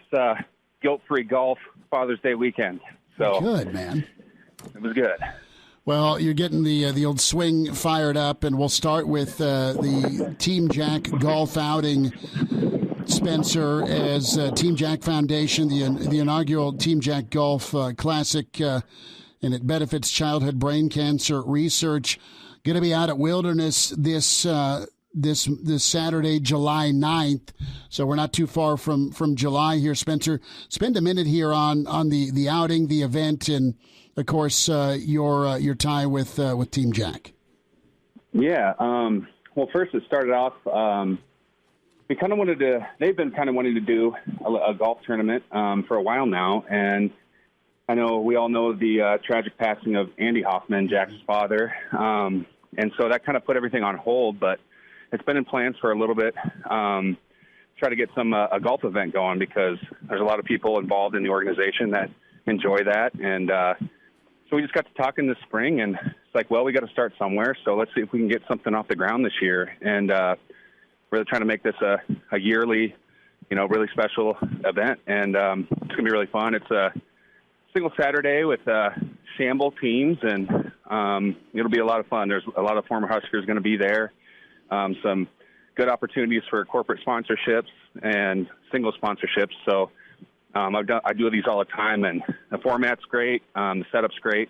guilt-free golf Father's Day weekend. So good, man. It was good. Well, you're getting the old swing fired up, and we'll start with the Team Jack golf outing. Spencer, as Team Jack Foundation, the inaugural Team Jack Golf Classic, and it benefits childhood brain cancer research. Going to be out at Wilderness this Saturday, July 9th. So we're not too far from July here. Spencer, spend a minute here on the outing, the event, and of course your tie with Team Jack. Yeah. Well, first it started off. They've been kind of wanting to do a golf tournament for a while now, and I know we all know the tragic passing of Andy Hoffman, Jack's father, and so that kind of put everything on hold. But it's been in plans for a little bit. Try to get a golf event going because there's a lot of people involved in the organization that enjoy that, and so we just got to talking this spring, and it's like, well, we got to start somewhere, so let's see if we can get something off the ground this year, and really trying to make this a yearly, really special event, and it's gonna be really fun. It's a single Saturday with shamble teams, and it'll be a lot of fun. There's a lot of former Huskers going to be there. Some good opportunities for corporate sponsorships and single sponsorships. So I do these all the time, and the format's great. The setup's great.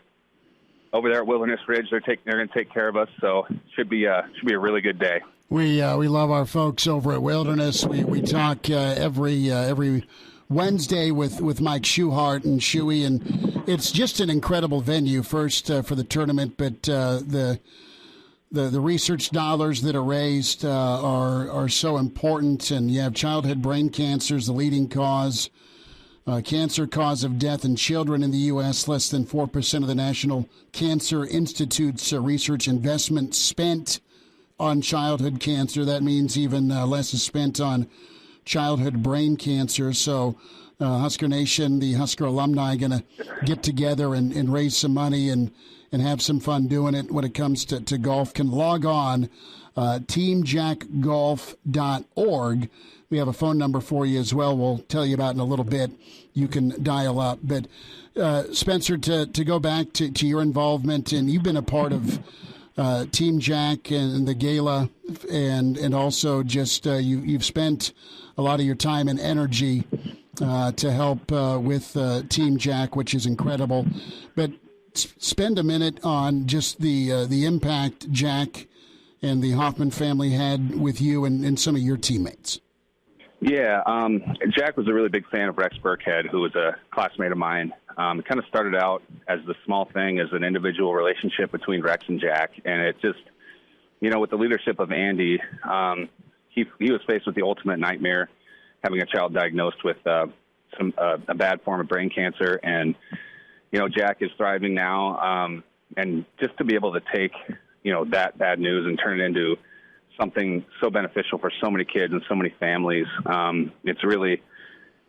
Over there at Wilderness Ridge, they're going to take care of us. So it should be a really good day. We love our folks over at Wilderness. We talk every Wednesday with Mike Schuhart and Shuey, and it's just an incredible venue. First for the tournament, but the research dollars that are raised are so important. And you have childhood brain cancer is the leading cause. Cancer cause of death in children in the U.S., less than 4% of the National Cancer Institute's research investment spent on childhood cancer. That means even less is spent on childhood brain cancer. So Husker Nation, the Husker alumni, going to get together and raise some money and have some fun doing it. When it comes to golf, can log on teamjackgolf.org. We have a phone number for you as well. We'll tell you about in a little bit. You can dial up. But Spencer, to go back to your involvement, and you've been a part of Team Jack and the gala, and also just you've spent a lot of your time and energy to help with Team Jack, which is incredible. But spend a minute on just the impact Jack and the Hoffman family had with you and some of your teammates. Yeah, Jack was a really big fan of Rex Burkhead, who was a classmate of mine. It kind of started out as the small thing, as an individual relationship between Rex and Jack. And it just, with the leadership of Andy, he was faced with the ultimate nightmare, having a child diagnosed with a bad form of brain cancer. And, Jack is thriving now. And just to be able to take, that bad news and turn it into something so beneficial for so many kids and so many families, it's really,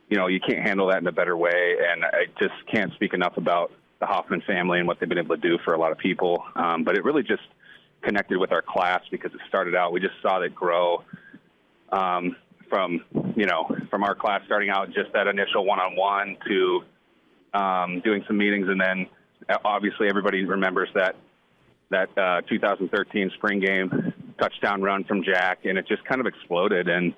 you can't handle that in a better way. And I just can't speak enough about the Hoffman family and what they've been able to do for a lot of people. But it really just connected with our class because it started out, we just saw it grow from our class starting out just that initial one-on-one to doing some meetings, and then obviously everybody remembers that 2013 spring game touchdown run from Jack, and it just kind of exploded. And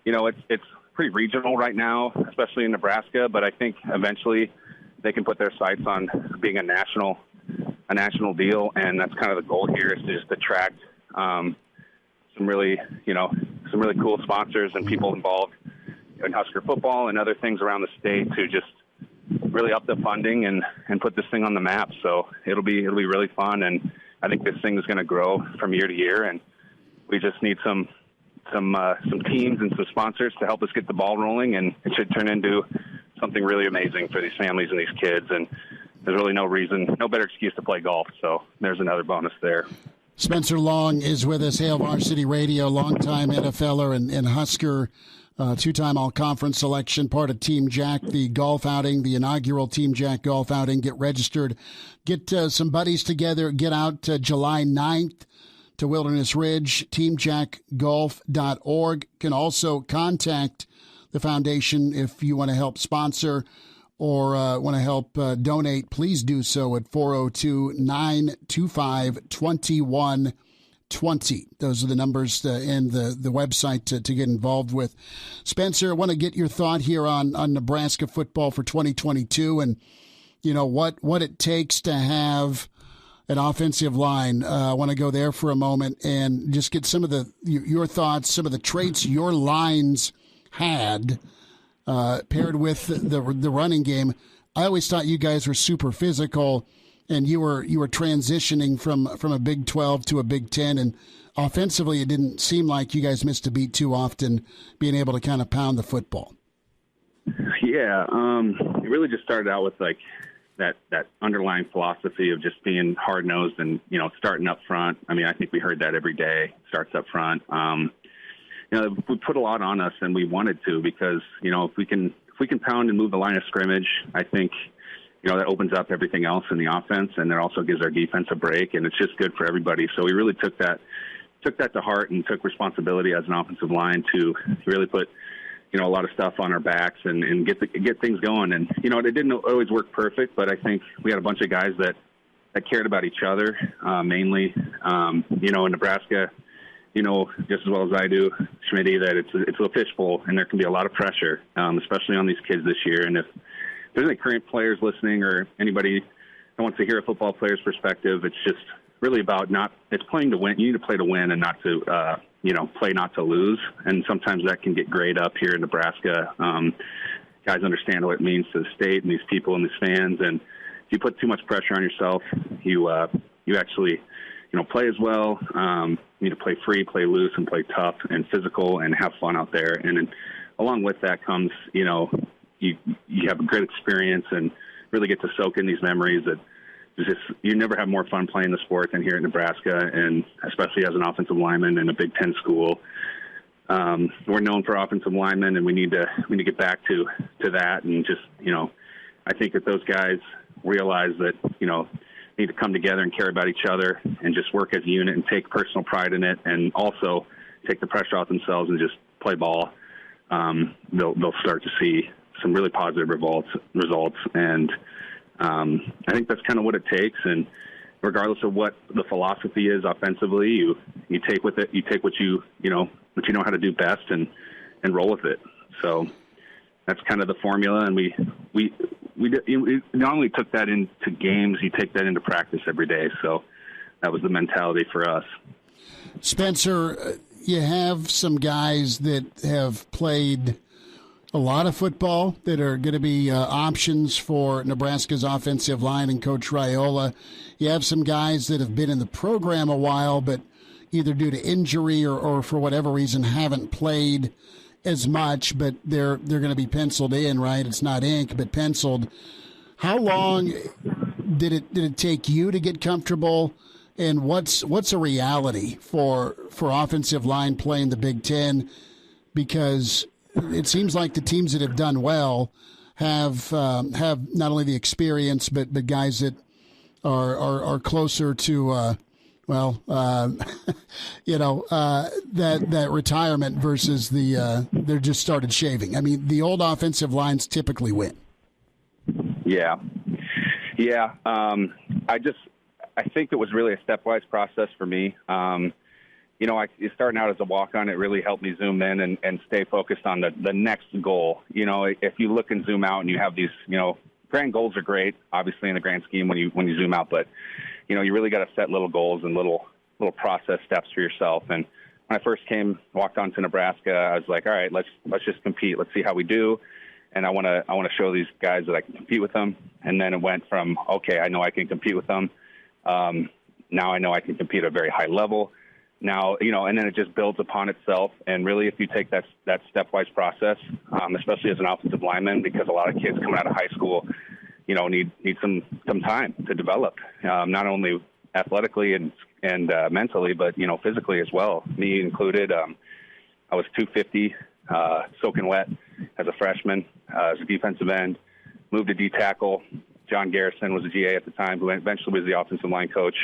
it's pretty regional right now, especially in Nebraska, but I think eventually they can put their sights on being a national deal, and that's kind of the goal here, is to just attract some really cool sponsors and people involved in Husker football and other things around the state to just really up the funding and put this thing on the map. So it'll be really fun, and I think this thing is going to grow from year to year, and we just need some teams and some sponsors to help us get the ball rolling, and it should turn into something really amazing for these families and these kids. And there's really no better excuse to play golf. So there's another bonus there. Spencer Long is with us, Hail Varsity Radio, longtime NFLer and Husker, two-time all-conference selection, part of Team Jack, the golf outing, the inaugural Team Jack golf outing. Get registered. Get some buddies together. Get out July 9th to Wilderness Ridge, teamjackgolf.org. Can also contact the foundation if you want to help sponsor or want to help donate. Please do so at 402-925-2120. Those are the numbers and the website to get involved with. Spencer, I want to get your thought here on Nebraska football for 2022 and, what it takes to have an offensive line. I want to go there for a moment and just get some of your thoughts, some of the traits your lines had paired with the running game. I always thought you guys were super physical, and you were transitioning from a Big 12 to a Big 10, and offensively it didn't seem like you guys missed a beat too often, being able to kind of pound the football. Yeah, it really just started out with like that underlying philosophy of just being hard-nosed and, starting up front. I mean, I think we heard that every day, starts up front. We put a lot on us, and we wanted to, because, if we can pound and move the line of scrimmage, I think, that opens up everything else in the offense, and it also gives our defense a break, and it's just good for everybody. So we really took that to heart and took responsibility as an offensive line to really put, a lot of stuff on our backs and get things going. And, it didn't always work perfect, but I think we had a bunch of guys that cared about each other, mainly, in Nebraska, just as well as I do, Schmitty, that it's a fishbowl, and there can be a lot of pressure, especially on these kids this year. And if there's any current players listening or anybody that wants to hear a football player's perspective, it's just really about it's playing to win. You need to play to win and not to, play not to lose. And sometimes that can get grayed up here in Nebraska. Guys understand what it means to the state and these people and these fans. And if you put too much pressure on yourself, you actually, play as well. You need to play free, play loose, and play tough and physical and have fun out there. And then along with that comes, you have a great experience and really get to soak in these memories that you never have more fun playing the sport than here in Nebraska, and especially as an offensive lineman in a Big Ten school. We're known for offensive linemen, and we need to get back to that. And just, I think that those guys realize that, need to come together and care about each other and just work as a unit and take personal pride in it, and also take the pressure off themselves and just play ball. They'll start to see some really positive results. And I think that's kind of what it takes. And regardless of what the philosophy is offensively, you take with it. You take what you know how to do best and roll with it. So that's kind of the formula. And we not only took that into games, you take that into practice every day. So that was the mentality for us. Spencer, you have some guys that have played a lot of football that are going to be options for Nebraska's offensive line and Coach Raiola. You have some guys that have been in the program a while, but either due to injury or for whatever reason haven't played as much, but they're going to be penciled in, right? It's not ink, but penciled. How long did it take you to get comfortable, and what's a reality for offensive line play in the Big Ten? Because it seems like the teams that have done well have not only the experience, but guys that are closer to that retirement versus they're just started shaving. I mean, the old offensive lines typically win. Yeah. I think it was really a stepwise process for me. Starting out as a walk-on, it really helped me zoom in and stay focused on the next goal. If you look and zoom out and you have these, grand goals are great, obviously in the grand scheme when you zoom out, but, you really got to set little goals and little process steps for yourself. And when I first walked on to Nebraska, I was like, all right, let's just compete. Let's see how we do. And I want to show these guys that I can compete with them. And then it went from, okay, I know I can compete with them. Now I know I can compete at a very high level. Now, and then it just builds upon itself. And really, if you take that stepwise process, especially as an offensive lineman, because a lot of kids coming out of high school, need some time to develop, not only athletically and mentally, but, physically as well. Me included. I was 250, soaking wet as a freshman, as a defensive end, moved to D tackle. John Garrison was a GA at the time, who eventually was the offensive line coach.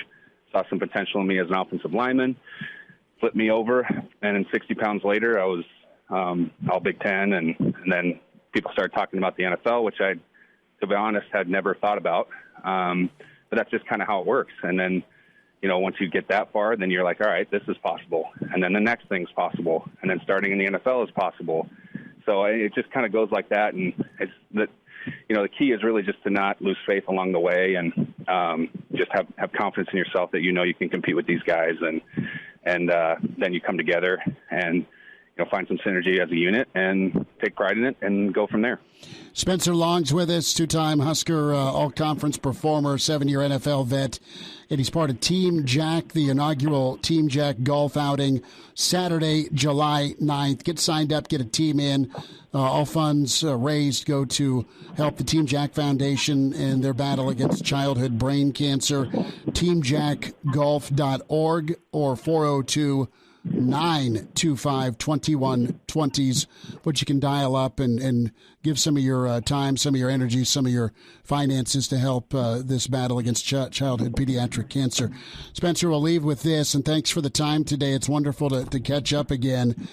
Saw some potential in me as an offensive lineman, flipped me over, and then 60 pounds later, I was all Big Ten, and then people started talking about the NFL, which I, to be honest, had never thought about. But that's just kind of how it works. And then, once you get that far, then you're like, all right, this is possible. And then the next thing's possible. And then starting in the NFL is possible. So it just kind of goes like that. And it's that, the key is really just to not lose faith along the way, and just have confidence in yourself that you can compete with these guys, and then you come together and find some synergy as a unit and take pride in it and go from there. Spencer Long's with us, two-time Husker All-Conference performer, 7-year NFL vet, and he's part of Team Jack, the inaugural Team Jack golf outing, Saturday, July 9th. Get signed up, get a team in. All funds raised go to help the Team Jack Foundation in their battle against childhood brain cancer. TeamJackGolf.org or 402-925-2120s, which you can dial up and give some of your time, some of your energy, some of your finances to help this battle against childhood pediatric cancer. Spencer, we'll leave with this, and thanks for the time today. It's wonderful to catch up again.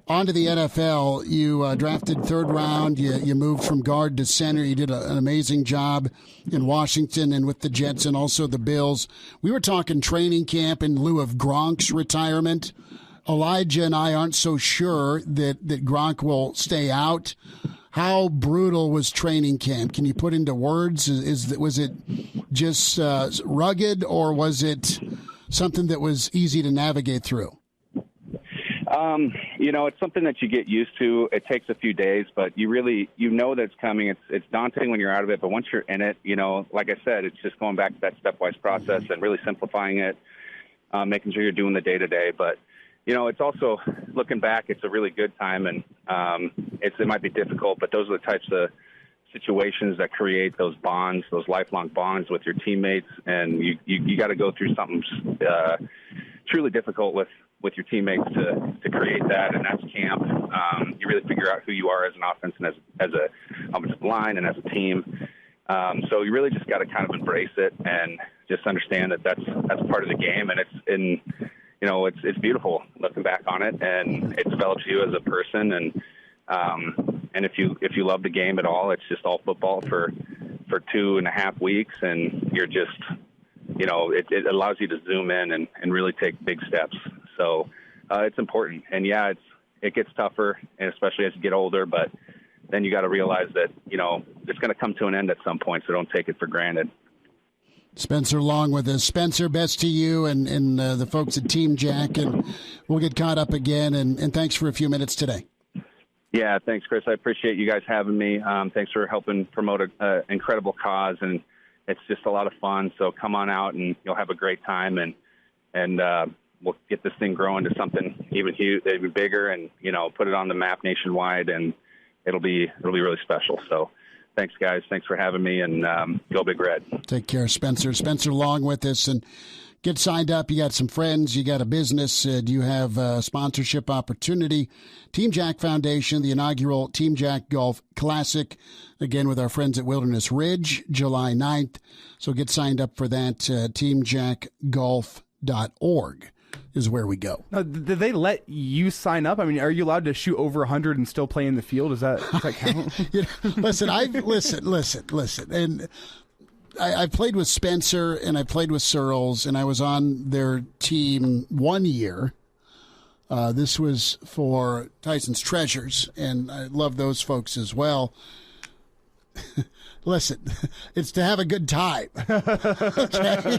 On to the NFL. You drafted third round. You moved from guard to center. You did an amazing job in Washington and with the Jets and also the Bills. We were talking training camp in lieu of Gronk's retirement. Elijah and I aren't so sure that Gronk will stay out. How brutal was training camp? Can you put into words? Was it just rugged, or was it something that was easy to navigate through? It's something that you get used to. It takes a few days, but you really, that it's coming. It's daunting when you're out of it, but once you're in it, like I said, it's just going back to that stepwise process and really simplifying it, making sure you're doing the day-to-day. But, it's also, looking back, it's a really good time, and it might be difficult, but those are the types of situations that create those bonds, those lifelong bonds with your teammates, and you got to go through something truly difficult with your teammates to create that, and that's camp. You really figure out who you are as an offense and as a offensive line and as a team. So you really just got to kind of embrace it and just understand that that's part of the game, and it's beautiful looking back on it, and it develops you as a person, and if you love the game at all, it's just all football for 2.5 weeks, and you're just it allows you to zoom in and really take big steps. So it's important. And, yeah, it gets tougher, and especially as you get older. But then you got to realize that, it's going to come to an end at some point, so don't take it for granted. Spencer Long with us. Spencer, best to you and the folks at Team Jack, and we'll get caught up again. And thanks for a few minutes today. Yeah, thanks, Chris. I appreciate you guys having me. Thanks for helping promote an incredible cause, and it's just a lot of fun. So come on out, and you'll have a great time, and we'll get this thing growing to something even bigger, and put it on the map nationwide, and it'll be really special. So thanks, guys. Thanks for having me, and go Big Red. Take care, Spencer. Spencer Long with us, and get signed up. You got some friends. You got a business. Do you have a sponsorship opportunity? Team Jack Foundation, the inaugural Team Jack Golf Classic, again with our friends at Wilderness Ridge, July 9th. So get signed up for that, teamjackgolf.org. is where we go. Now, did they let you sign up? I mean, are you allowed to shoot over 100 and still play in the field? Does that count? Listen. And I played with Spencer and I played with Searles, and I was on their team 1 year. This was for Tyson's Treasures, and I love those folks as well. Listen, it's to have a good time. Okay?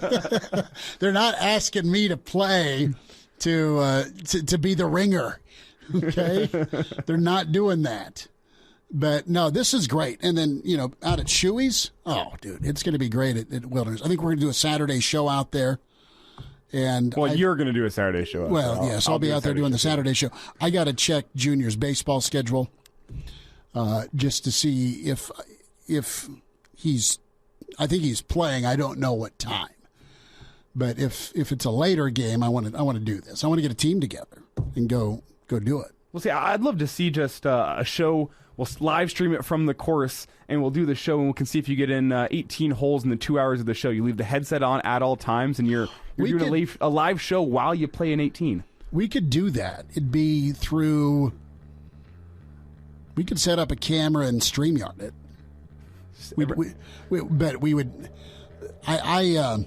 They're not asking me to play to be the ringer. Okay? They're not doing that. But no, this is great. And then, out at Shoey's, oh, dude, it's going to be great at Wilderness. I think we're going to do a Saturday show out there. And you're going to do a Saturday show. Yes, I'll be out there doing the Saturday show. I got to check Junior's baseball schedule just to see if he's. I think he's playing. I don't know what time, but if it's a later game, I want to do this. I want to get a team together and go do it. Well, see, I'd love to see just a show. We'll live stream it from the course, and we'll do the show, and we can see if you get in 18 holes in the 2 hours of the show. You leave the headset on at all times, and you're doing a live show while you play an 18. We could do that. It'd be through. We could set up a camera and StreamYard it. But we would. I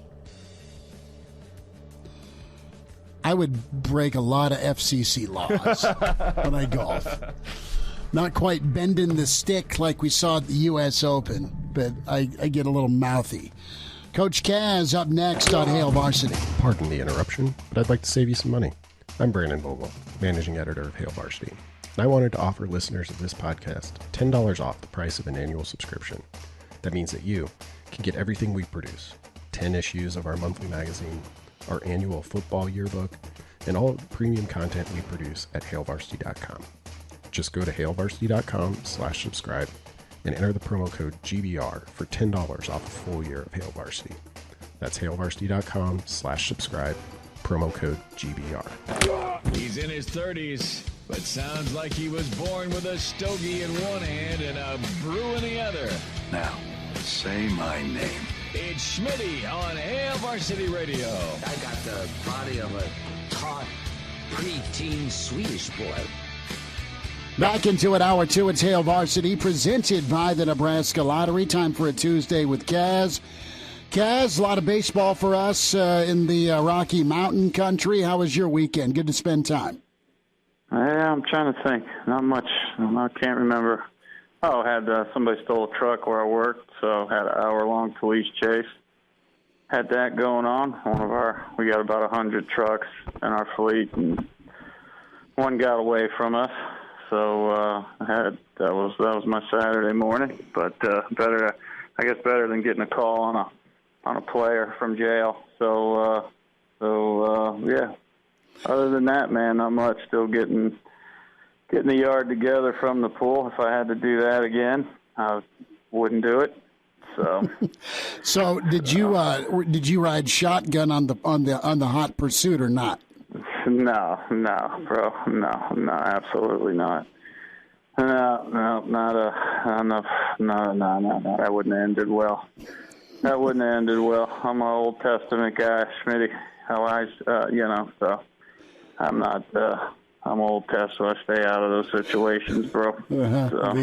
would break a lot of FCC laws when I golf. Not quite bending the stick like we saw at the U.S. Open, but I get a little mouthy. Coach Kaz up next on Hail Varsity. Pardon the interruption, but I'd like to save you some money. I'm Brandon Vogel, managing editor of Hail Varsity, and I wanted to offer listeners of this podcast $10 off the price of an annual subscription. That means that you can get everything we produce, 10 issues of our monthly magazine, our annual football yearbook, and all the premium content we produce at hailvarsity.com. Just go to hailvarsity.com/subscribe and enter the promo code GBR for $10 off a full year of Hail Varsity. That's hailvarsity.com/subscribe, promo code GBR. He's in his 30s, but sounds like he was born with a stogie in one hand and a brew in the other. Now, say my name. It's Schmitty on Hail Varsity Radio. I got the body of a taut, preteen Swedish boy. Back into it, hour two. It's Hail Varsity, presented by the Nebraska Lottery. Time for a Tuesday with Kaz. Kaz, a lot of baseball for us in the Rocky Mountain country. How was your weekend? Good to spend time. Yeah, I'm trying to think. Not much. I can't remember. Had somebody stole a truck where I worked, so had an hour-long police chase. Had that going on. We got about 100 trucks in our fleet, and one got away from us. So that was my Saturday morning. But better than getting a call on a player from jail. So yeah. Other than that, man, not much. Still getting the yard together from the pool. If I had to do that again, I wouldn't do it. So. So did you ride shotgun on the hot pursuit or not? No, bro. No, absolutely not. No, that wouldn't have ended well. I'm an Old Testament guy, Schmitty. So I'm not. I'm Old Testament. I stay out of those situations, bro. So.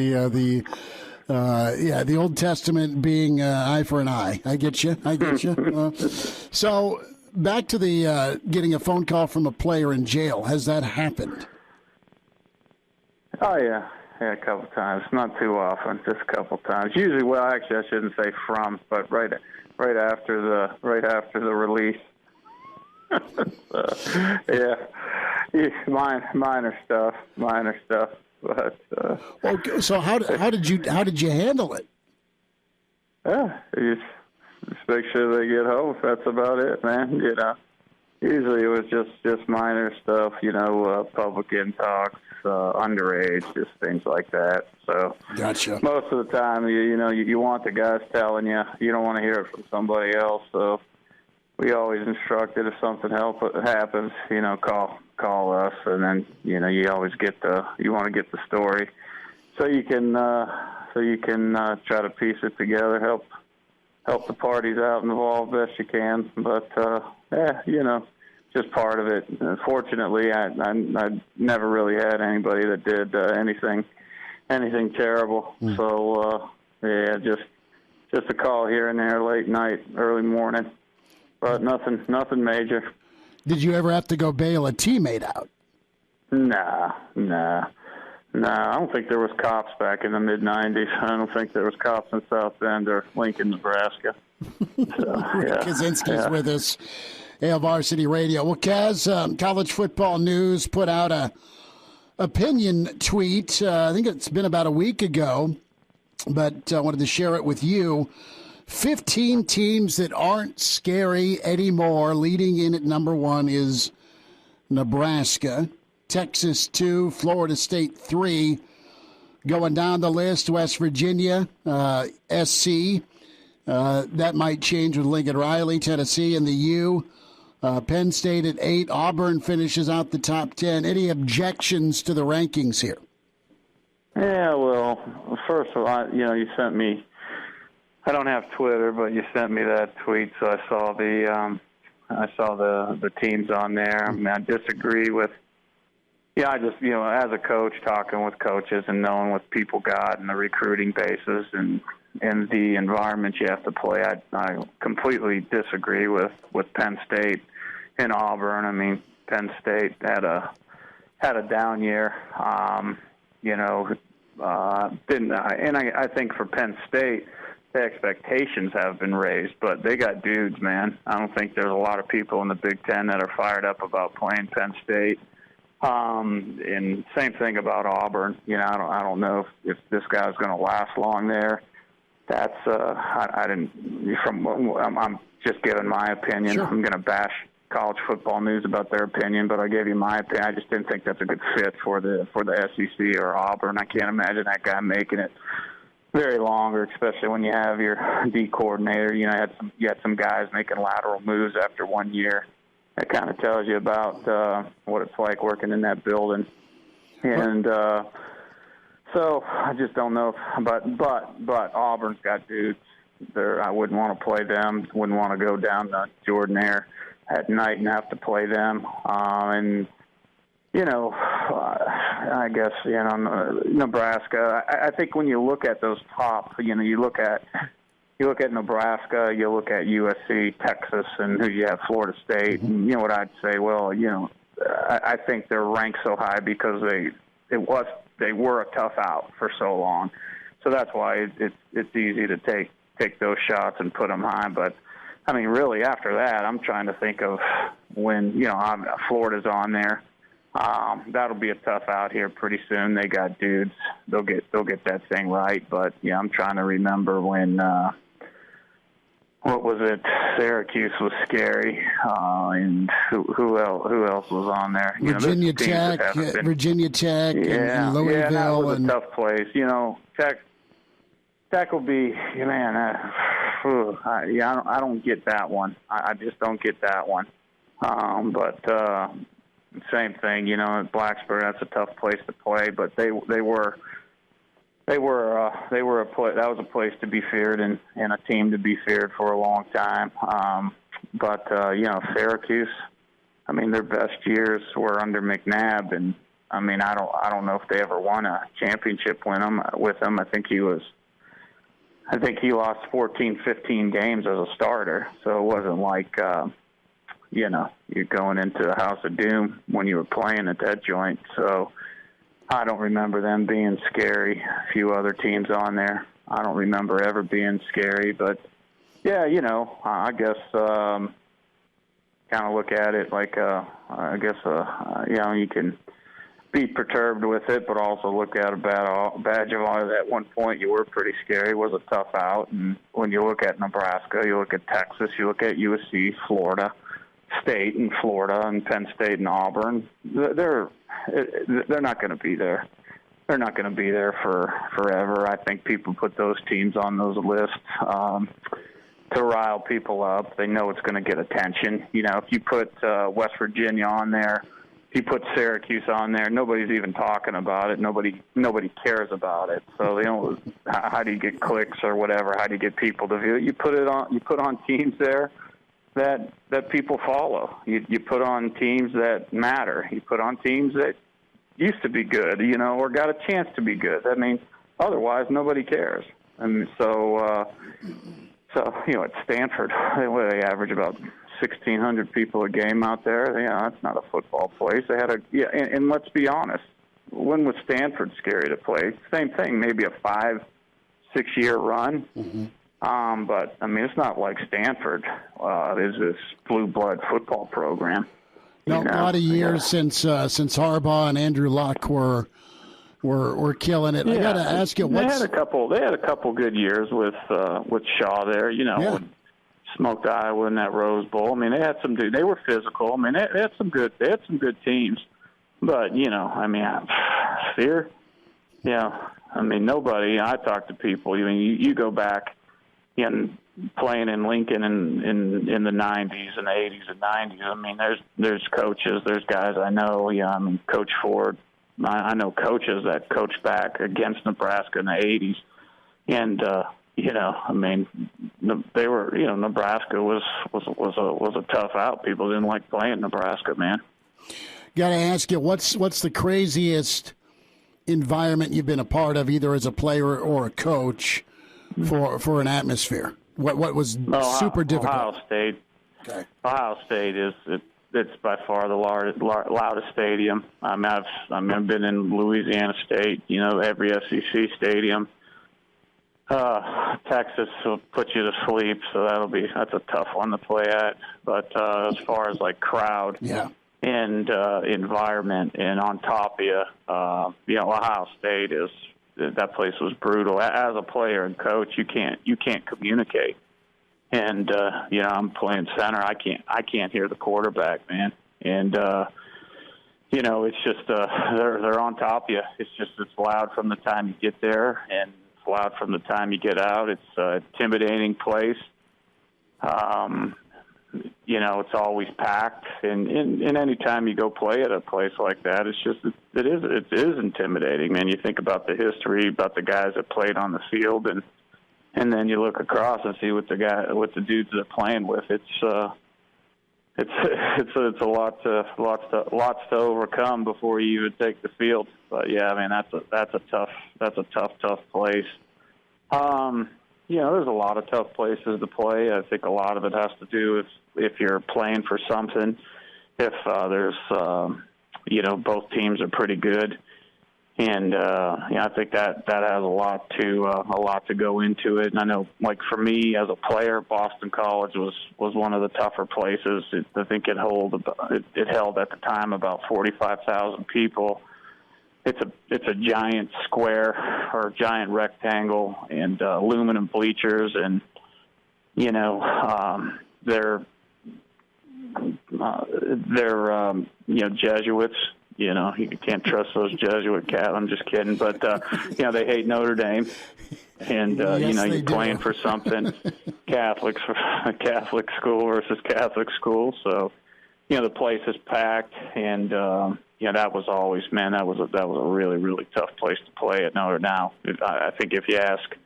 The Old Testament being eye for an eye. I get you. So back to the getting a phone call from a player in jail. Has that happened? Oh yeah, a couple times. Not too often, just a couple times. Usually, well, actually, I shouldn't say from, but right after the release. Yeah, minor stuff. But okay, so how did you handle it? Yeah, you just make sure they get home. That's about it, man. Usually it was just minor stuff. Public talks, underage, just things like that. So gotcha. Most of the time, you want the guys telling you. You don't want to hear it from somebody else. So we always instructed if something happens, call us, and then you always you want to get the story, so you can try to piece it together, help the parties out involved best you can. But just part of it. Fortunately, I never really had anybody that did anything terrible. So yeah, just a call here and there, late night, early morning, but nothing major. Did you ever have to go bail a teammate out? Nah. I don't think there was cops back in the mid-'90s. I don't think there was cops in South Bend or Lincoln, Nebraska. So, Rick Kaczenski's with us, Hail Varsity Radio. Well, Kaz, College Football News put out a opinion tweet. I think it's been about a week ago, but I wanted to share it with you. 15 teams that aren't scary anymore. Leading in at number 1 is Nebraska. Texas 2, Florida State 3. Going down the list, West Virginia, SC. That might change with Lincoln Riley, Tennessee, and the U. Penn State at 8. Auburn finishes out the top 10. Any objections to the rankings here? Yeah, well, first of all, you sent me. I don't have Twitter, but you sent me that tweet, so I saw the teams on there. I mean, I disagree with. Yeah, I just, as a coach, talking with coaches and knowing what people got and the recruiting bases and the environment you have to play, I completely disagree with Penn State and Auburn. I mean, Penn State had a down year, and I think for Penn State, the expectations have been raised, but they got dudes, man. I don't think there's a lot of people in the Big Ten that are fired up about playing Penn State. And same thing about Auburn. I don't know if this guy's going to last long there. That's I'm just giving my opinion. Sure. I'm going to bash College Football News about their opinion, but I gave you my opinion. I just didn't think that's a good fit for the SEC or Auburn. I can't imagine that guy making it very long, or especially when you have your D coordinator. You had some guys making lateral moves after 1 year. That kind of tells you about what it's like working in that building. And so I just don't know. But Auburn's got dudes. I wouldn't want to play them. Wouldn't want to go down to Jordan-Hare at night and have to play them. I guess, Nebraska. I think when you look at those top, you look at Nebraska, you look at USC, Texas, and who you have, Florida State. And you know what I'd say? Well, I think they're ranked so high because they were a tough out for so long. So that's why it's easy to take those shots and put them high. But I mean, really, after that, I'm trying to think of when Florida's on there. That'll be a tough out here pretty soon. They got dudes. They'll get that thing right. But yeah, I'm trying to remember when. What was it? Syracuse was scary, and who else was on there? Virginia Tech, and Louisville. Yeah, that was a tough place. Tech will be, man. I don't get that one. I just don't get that one. But same thing, at Blacksburg, that's a tough place to play. But they were a place. That was a place to be feared and a team to be feared for a long time. But Syracuse, I mean, their best years were under McNabb, and I mean, I don't know if they ever won a championship with him. I think he lost 14, 15 games as a starter, so it wasn't like you're going into the House of Doom when you were playing at that joint. So I don't remember them being scary. A few other teams on there, I don't remember ever being scary. But, yeah, I guess kind of look at it like, you can be perturbed with it, but also look at a badge of honor. At one point, you were pretty scary. It was a tough out. And when you look at Nebraska, you look at Texas, you look at USC, Florida State and Florida and Penn State and Auburn, they're not going to be there. They're not going to be there for forever. I think people put those teams on those lists to rile people up. They know it's going to get attention. If you put West Virginia on there, if you put Syracuse on there, nobody's even talking about it. Nobody cares about it. So how do you get clicks or whatever? How do you get people to view it? You put on teams there that people follow. You put on teams that matter. You put on teams that used to be good, or got a chance to be good. I mean, otherwise nobody cares. And so at Stanford, they average about 1,600 people a game out there. That's not a football place. They had and let's be honest, when was Stanford scary to play? Same thing, maybe a 5-6 year run. Mm-hmm. But I mean, it's not like Stanford is this blue blood football program. No, a lot of years since Harbaugh and Andrew Luck were killing it. Yeah. I got to ask you, they had a couple good years with Shaw there. When smoked Iowa in that Rose Bowl. I mean, they had some. They were physical. I mean, they had some good teams. But fear. I mean, nobody. I talk to people. I mean, you go back in playing in Lincoln in the 90s and the 80s and 90s. I mean, there's coaches, there's guys I know. I mean, Coach Ford. I know coaches that coached back against Nebraska in the 80s, and I mean, they were. Nebraska was a tough out. People didn't like playing Nebraska, man. Got to ask you, what's the craziest environment you've been a part of, either as a player or a coach, for an atmosphere? What was super difficult? Ohio State. Okay. Ohio State it's by far the loudest stadium. I mean, I've been in Louisiana State. Every SEC stadium. Texas will put you to sleep, so that's a tough one to play at. But as far as like crowd, and environment, and on top of you, Ohio State that place was brutal. As a player and coach, you can't communicate. And I'm playing center. I can't hear the quarterback, man. And it's just they're on top of you. It's loud from the time you get there, and it's loud from the time you get out. It's an intimidating place. It's always packed, and any time you go play at a place like that, it is intimidating, man. You think about the history, about the guys that played on the field, and then you look across and see what the dudes they're playing with. It's a lot to overcome before you even take the field. But yeah, I mean that's a tough place. There's a lot of tough places to play. I think a lot of it has to do with if you're playing for something. If there's both teams are pretty good. And I think that has a lot to go into it. And I know, like for me as a player, Boston College was one of the tougher places. I think it held at the time about 45,000 people. It's a giant square or giant rectangle and aluminum bleachers, and they're Jesuits. You can't trust those Jesuit cats. I'm just kidding. But, they hate Notre Dame. And, you're playing for something, Catholic school versus Catholic school. So, the place is packed. And, that was always, man, that was a really, really tough place to play at Notre Dame. I think if you ask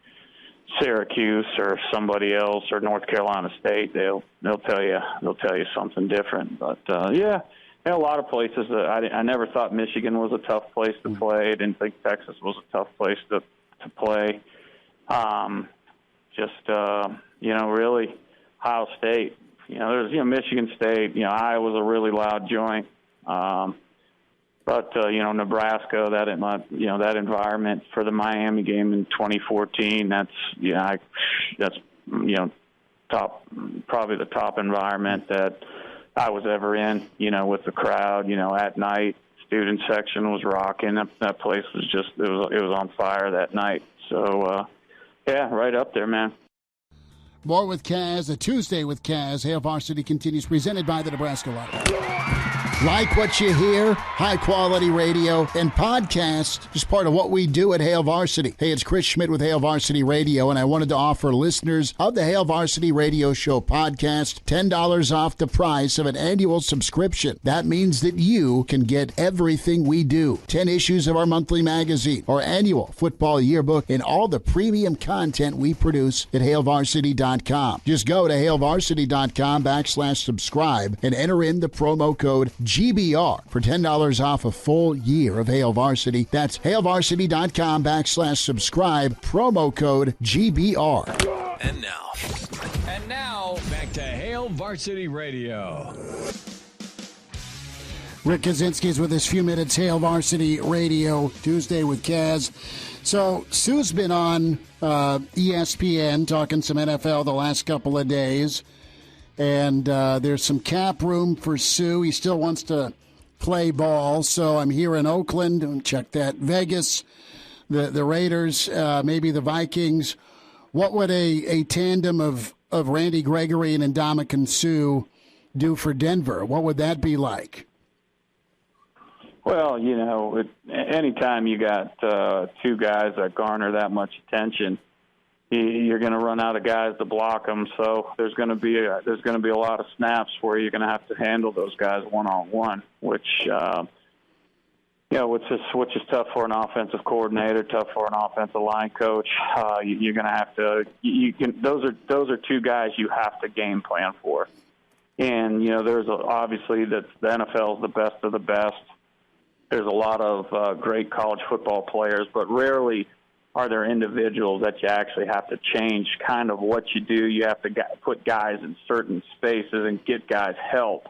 Syracuse or somebody else or North Carolina State, they'll tell you something different. But, a lot of places that I never thought Michigan was a tough place to play. I didn't think Texas was a tough place to play. Really Ohio State. There's Michigan State. Iowa's a really loud joint. But Nebraska, that environment for the Miami game in 2014. That's probably the top environment that I was ever in, with the crowd, at night. Student section was rocking. That place was it was on fire that night. So, right up there, man. More with Kaz, a Tuesday with Kaz. Hail Varsity continues, presented by the Nebraska Lottery. Like what you hear? High-quality radio and podcast is part of what we do at Hail Varsity. Hey, it's Chris Schmidt with Hail Varsity Radio, and I wanted to offer listeners of the Hail Varsity Radio Show podcast $10 off the price of an annual subscription. That means that you can get everything we do. 10 issues of our monthly magazine, our annual football yearbook, and all the premium content we produce at HailVarsity.com. Just go to HailVarsity.com/subscribe and enter in the promo code GBR for $10 off a full year of Hail Varsity. That's HailVarsity.com/subscribe, promo code GBR. And now, back to Hail Varsity Radio. Rick Kaczenski is with us, few minutes, Hail Varsity Radio, Tuesday with Kaz. So, Sue's been on ESPN talking some NFL the last couple of days. And there's some cap room for Sue. He still wants to play ball. So I'm here in Oakland. Check that. Vegas, the Raiders, maybe the Vikings. What would a tandem of Randy Gregory and Ndamukong Suh do for Denver? What would that be like? Well, anytime you got two guys that garner that much attention, you're going to run out of guys to block them. So there's going to be a lot of snaps where you're going to have to handle those guys one-on-one, which is tough for an offensive coordinator, tough for an offensive line coach. You're going to have to. Those are two guys you have to game plan for. And obviously that the NFL is the best of the best. There's a lot of great college football players, but rarely are there individuals that you actually have to change kind of what you do. You have to put guys in certain spaces and get guys help.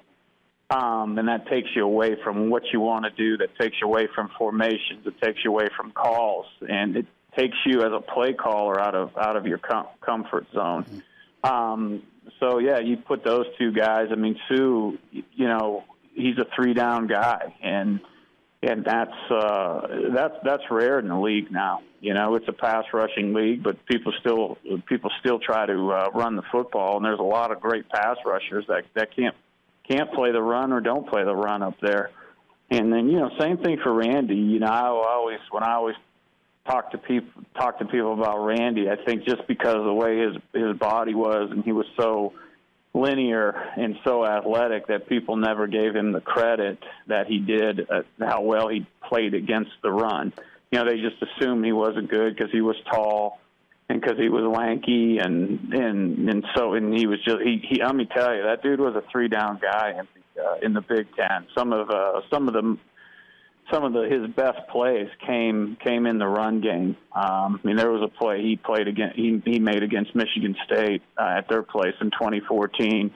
And that takes you away from what you want to do. That takes you away from formations. It takes you away from calls. And it takes you as a play caller out of your comfort zone. You put those two guys. I mean, Suh, he's a 3-down guy. And that's rare in the league now. It's a pass rushing league, but people still try to run the football, and there's a lot of great pass rushers that can't play the run or don't play the run up there. And then same thing for Randy. When I always talk to people about Randy, I think just because of the way his body was, and he was so linear and so athletic that people never gave him the credit that he did, how well he played against the run. They just assumed he wasn't good because he was tall and because he was lanky and he was just he. Let me tell you, that dude was a 3-down guy in the Big Ten. Some of his best plays came in the run game. There was a play he made against Michigan State at their place in 2014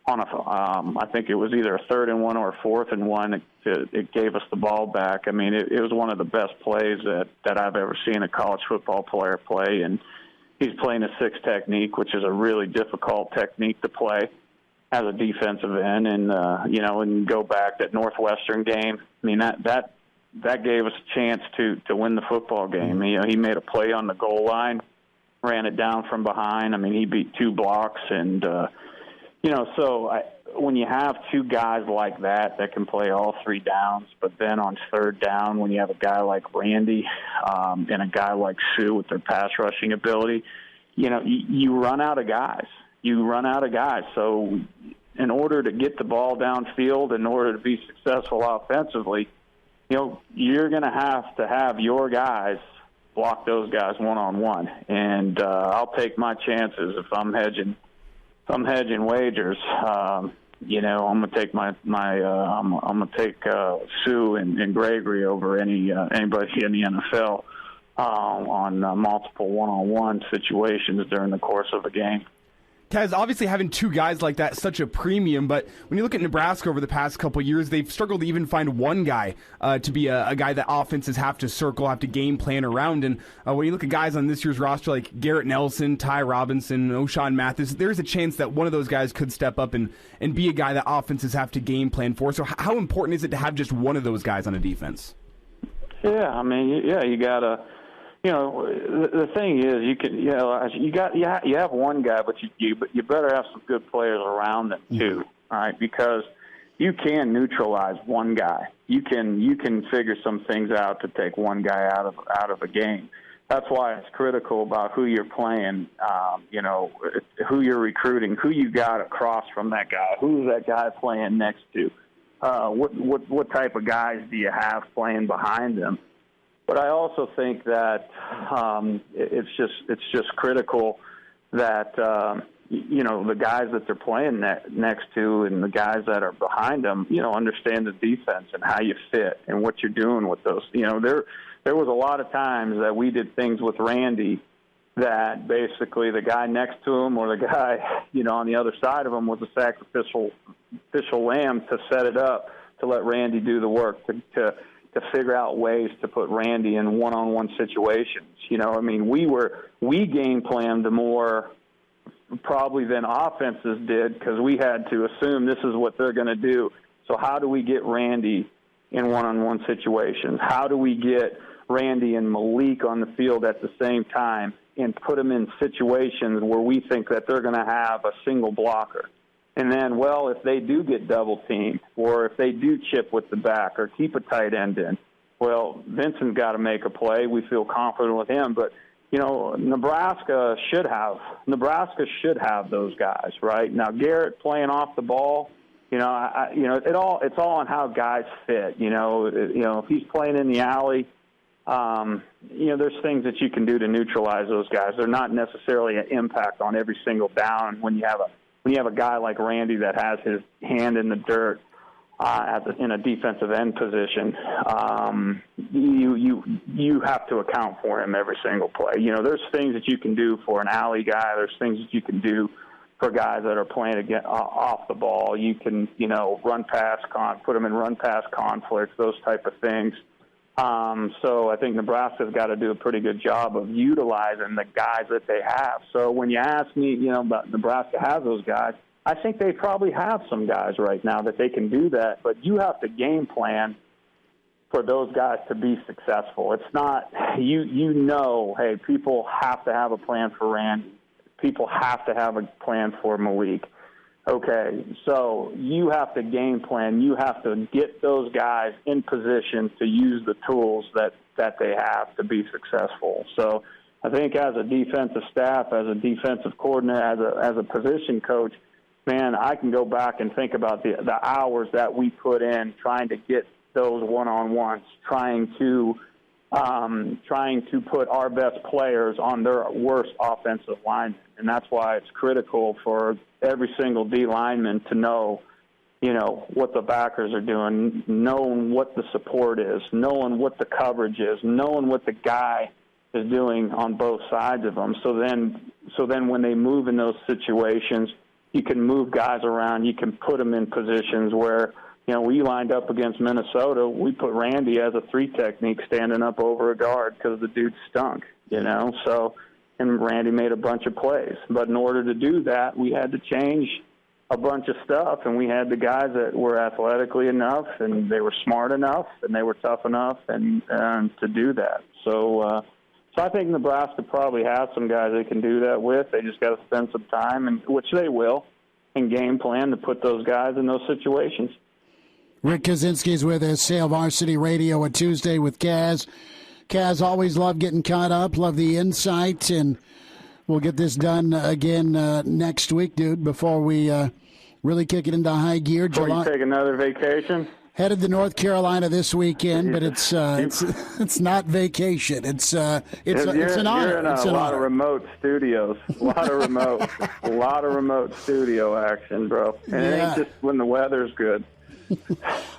on I think it was either a 3rd and 1 or a 4th and 1. It gave us the ball back. I mean, it was one of the best plays that I've ever seen a college football player play, and he's playing a 6 technique, which is a really difficult technique to play as a defensive end. And and go back that Northwestern game. I mean, that gave us a chance to win the football game. He made a play on the goal line, ran it down from behind. I mean, he beat 2 blocks, and when you have two guys like that can play all 3 downs, but then on 3rd down, when you have a guy like Randy and a guy like Suh with their pass rushing ability, you run out of guys. So in order to get the ball downfield, in order to be successful offensively, you're going to have your guys block those guys one-on-one. And I'll take my chances if I'm hedging wagers. I'm going to take I'm going to take Suh and Gregory over anybody in the NFL on multiple one-on-one situations during the course of a game. Kaz, obviously having 2 guys like that is such a premium, but when you look at Nebraska over the past couple of years, they've struggled to even find one guy to be a guy that offenses have to circle, have to game plan around. And when you look at guys on this year's roster like Garrett Nelson, Ty Robinson, O'Shawn Mathis, there's a chance that one of those guys could step up and be a guy that offenses have to game plan for. So how important is it to have just one of those guys on a defense? Yeah, I mean, you got to. The thing is, you have one guy, but you better have some good players around them too, all right? Because you can neutralize one guy. You can figure some things out to take one guy out of a game. That's why it's critical about who you're playing, who you're recruiting, who you got across from that guy, who's that guy playing next to, what type of guys do you have playing behind them. But I also think that it's just critical that the guys that they're playing next to and the guys that are behind them, understand the defense and how you fit and what you're doing with those. There was a lot of times that we did things with Randy that basically the guy next to him or the guy, on the other side of him was a sacrificial lamb to set it up to let Randy do the work, to figure out ways to put Randy in one-on-one situations. We game planned more probably than offenses did because we had to assume this is what they're going to do. So how do we get Randy in one-on-one situations? How do we get Randy and Malik on the field at the same time and put them in situations where we think that they're going to have a single blocker? And then, if they do get double-teamed or if they do chip with the back or keep a tight end in, Vincent's got to make a play. We feel confident with him. But, Nebraska should have those guys, right? Now, Garrett playing off the ball, it's all on how guys fit. If he's playing in the alley, there's things that you can do to neutralize those guys. They're not necessarily an impact on every single down when you have a guy like Randy that has his hand in the dirt in a defensive end position. You have to account for him every single play. There's things that you can do for an alley guy. There's things that you can do for guys that are playing off the ball. You can, put them in run pass conflicts, those type of things. So I think Nebraska's got to do a pretty good job of utilizing the guys that they have. So when you ask me, about Nebraska has those guys, I think they probably have some guys right now that they can do that, but you have to game plan for those guys to be successful. It's not, hey, people have to have a plan for Randy. People have to have a plan for Malik. Okay, so you have to game plan. You have to get those guys in position to use the tools that they have to be successful. So I think as a defensive staff, as a defensive coordinator, as a position coach, man, I can go back and think about the hours that we put in trying to get those one-on-ones, trying to put our best players on their worst offensive linemen. And that's why it's critical for every single D lineman to know, what the backers are doing, knowing what the support is, knowing what the coverage is, knowing what the guy is doing on both sides of them. So then when they move in those situations, you can move guys around. You can put them in positions where, we lined up against Minnesota. We put Randy as a 3 technique standing up over a guard because the dude stunk, So, and Randy made a bunch of plays. But in order to do that, we had to change a bunch of stuff, and we had the guys that were athletically enough, and they were smart enough, and they were tough enough, and to do that. So I think Nebraska probably has some guys they can do that with. They just got to spend some time, and which they will, and game plan to put those guys in those situations. Rick Kaczenski is with us, Hail Varsity Radio, a Tuesday with Kaz. Kaz, always love getting caught up, love the insight, and we'll get this done again next week, dude, before we really kick it into high gear. Before you take another vacation? Headed to North Carolina this weekend, but it's not vacation. It's an honor. You're in a lot of remote studios, a lot of remote studio action, bro. And it ain't just when the weather's good.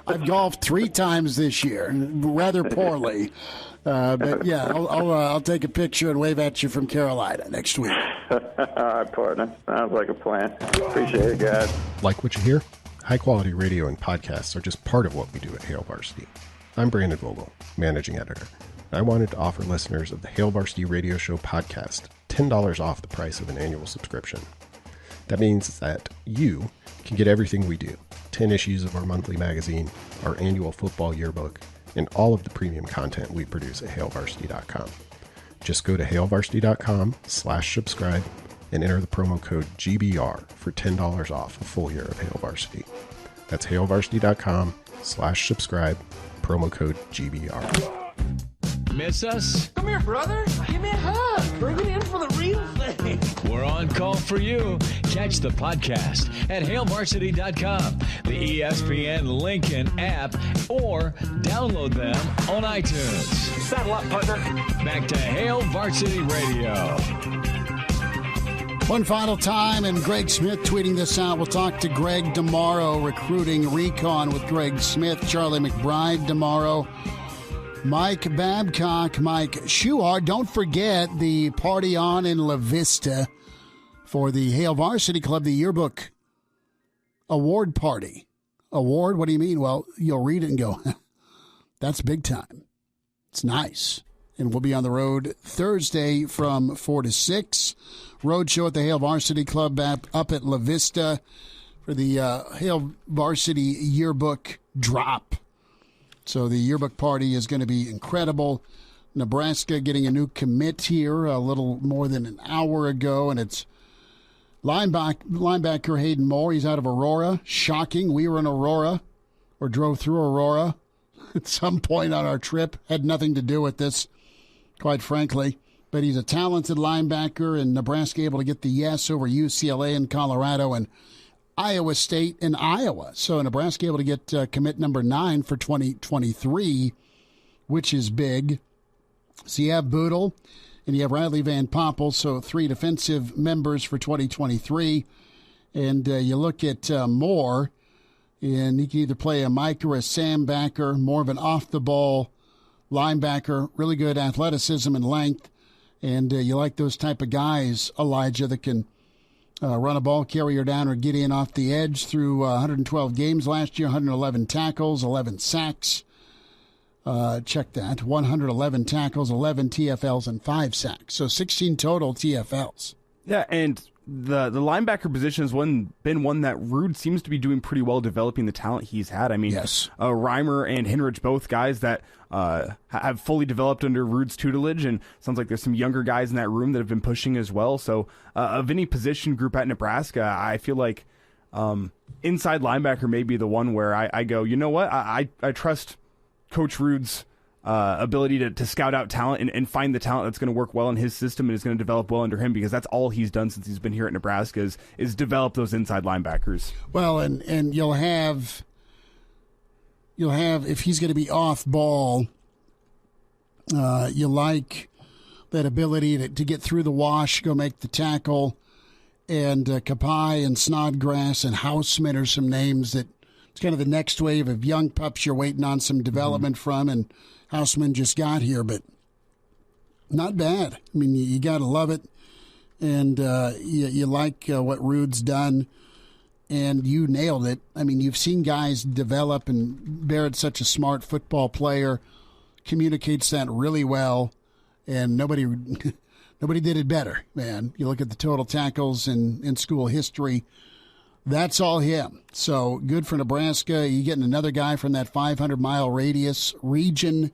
I've golfed 3 times this year, rather poorly. But yeah, I'll take a picture and wave at you from Carolina next week. All right, partner. Sounds like a plan. Appreciate it, guys. Like what you hear? High-quality radio and podcasts are just part of what we do at Hail Varsity. I'm Brandon Vogel, managing editor. I wanted to offer listeners of the Hail Varsity Radio Show podcast $10 off the price of an annual subscription. That means that you can get everything we do, 10 issues of our monthly magazine, our annual football yearbook, and all of the premium content we produce at hailvarsity.com. Just go to hailvarsity.com/subscribe and enter the promo code GBR for $10 off a full year of Hail Varsity. That's hailvarsity.com/subscribe, promo code GBR. Miss us? Come here, brother. Give me a hug. Bring it in for the real thing. We're on call for you. Catch the podcast at hailvarsity.com, the ESPN Lincoln app, or download them on iTunes. Saddle up, partner. Back to Hail Varsity Radio. One final time, and Greg Smith tweeting this out. We'll talk to Greg tomorrow, recruiting recon with Greg Smith, Charlie McBride tomorrow. Mike Babcock, Mike Shuhart. Don't forget the party on in La Vista for the Hail Varsity Club, the yearbook award party. Award? What do you mean? Well, you'll read it and go, that's big time. It's nice. And we'll be on the road Thursday from 4 to 6. Road show at the Hail Varsity Club up at La Vista for the Hail Varsity yearbook drop. So the yearbook party is going to be incredible. Nebraska getting a new commit here a little more than an hour ago, and it's linebacker Hayden Moore. He's out of Aurora. Shocking. We were in Aurora, or drove through Aurora at some point on our trip. Had nothing to do with this, quite frankly. But he's a talented linebacker, and Nebraska able to get the yes over UCLA and Colorado and Iowa State and Iowa. So Nebraska able to get commit number 9 for 2023, which is big. So you have Boodle and you have Riley Van Poppel, so 3 defensive members for 2023. And you look at Moore, and he can either play a Mike or a Sam backer, more of an off-the-ball linebacker, really good athleticism and length. And you like those type of guys, Elijah, that can run a ball carrier down or get in off the edge. Through 112 games last year, 111 tackles, 11 sacks. Check that. 111 tackles, 11 TFLs, and 5 sacks. So 16 total TFLs. Yeah, and the linebacker position has been one that Rude seems to be doing pretty well developing the talent he's had. I mean, yes. Reimer and Hinrich, both guys that have fully developed under Rude's tutelage, and sounds like there's some younger guys in that room that have been pushing as well. So of any position group at Nebraska, I feel like inside linebacker may be the one where I go, you know what, I trust Coach Rude's ability to scout out talent and find the talent that's going to work well in his system and is going to develop well under him, because that's all he's done since he's been here at Nebraska is develop those inside linebackers. Well, and you'll have if he's going to be off ball, you like that ability to get through the wash, go make the tackle, and Kapai and Snodgrass and Houseman are some names that it's kind of the next wave of young pups you're waiting on some development from, and Houseman just got here, but not bad. I mean, you got to love it, and you like what Rude's done, and you nailed it. I mean, you've seen guys develop, and Barrett's such a smart football player, communicates that really well, and nobody did it better, man. You look at the total tackles in school history, that's all him. So good for Nebraska. You getting another guy from that 500-mile radius region,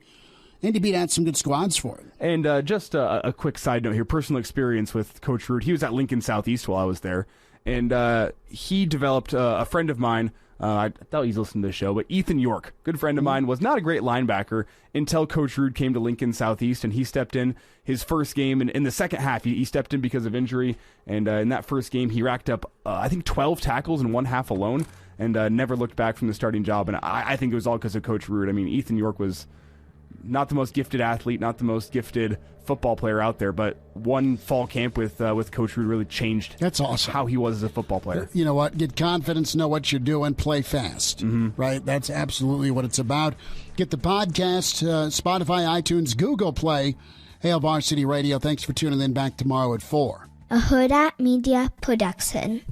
and you beat out some good squads for it. And just a quick side note here, personal experience with Coach Rude. He was at Lincoln Southeast while I was there, and he developed a friend of mine. I thought he's listening to the show, but Ethan York, good friend of mine, was not a great linebacker until Coach Rude came to Lincoln Southeast, and he stepped in his first game. And in the second half, he stepped in because of injury, and in that first game, he racked up, I think, 12 tackles in one half alone, and never looked back from the starting job. And I think it was all because of Coach Rude. I mean, Ethan York was not the most gifted athlete, not the most gifted football player out there, but one fall camp with Coach Rude really changed. That's awesome. How he was as a football player. You know what? Get confidence, know what you're doing, play fast. Right? That's absolutely what it's about. Get the podcast, Spotify, iTunes, Google Play, Hail Varsity Radio. Thanks for tuning in. Back tomorrow at 4. A Hurrdat Media Production.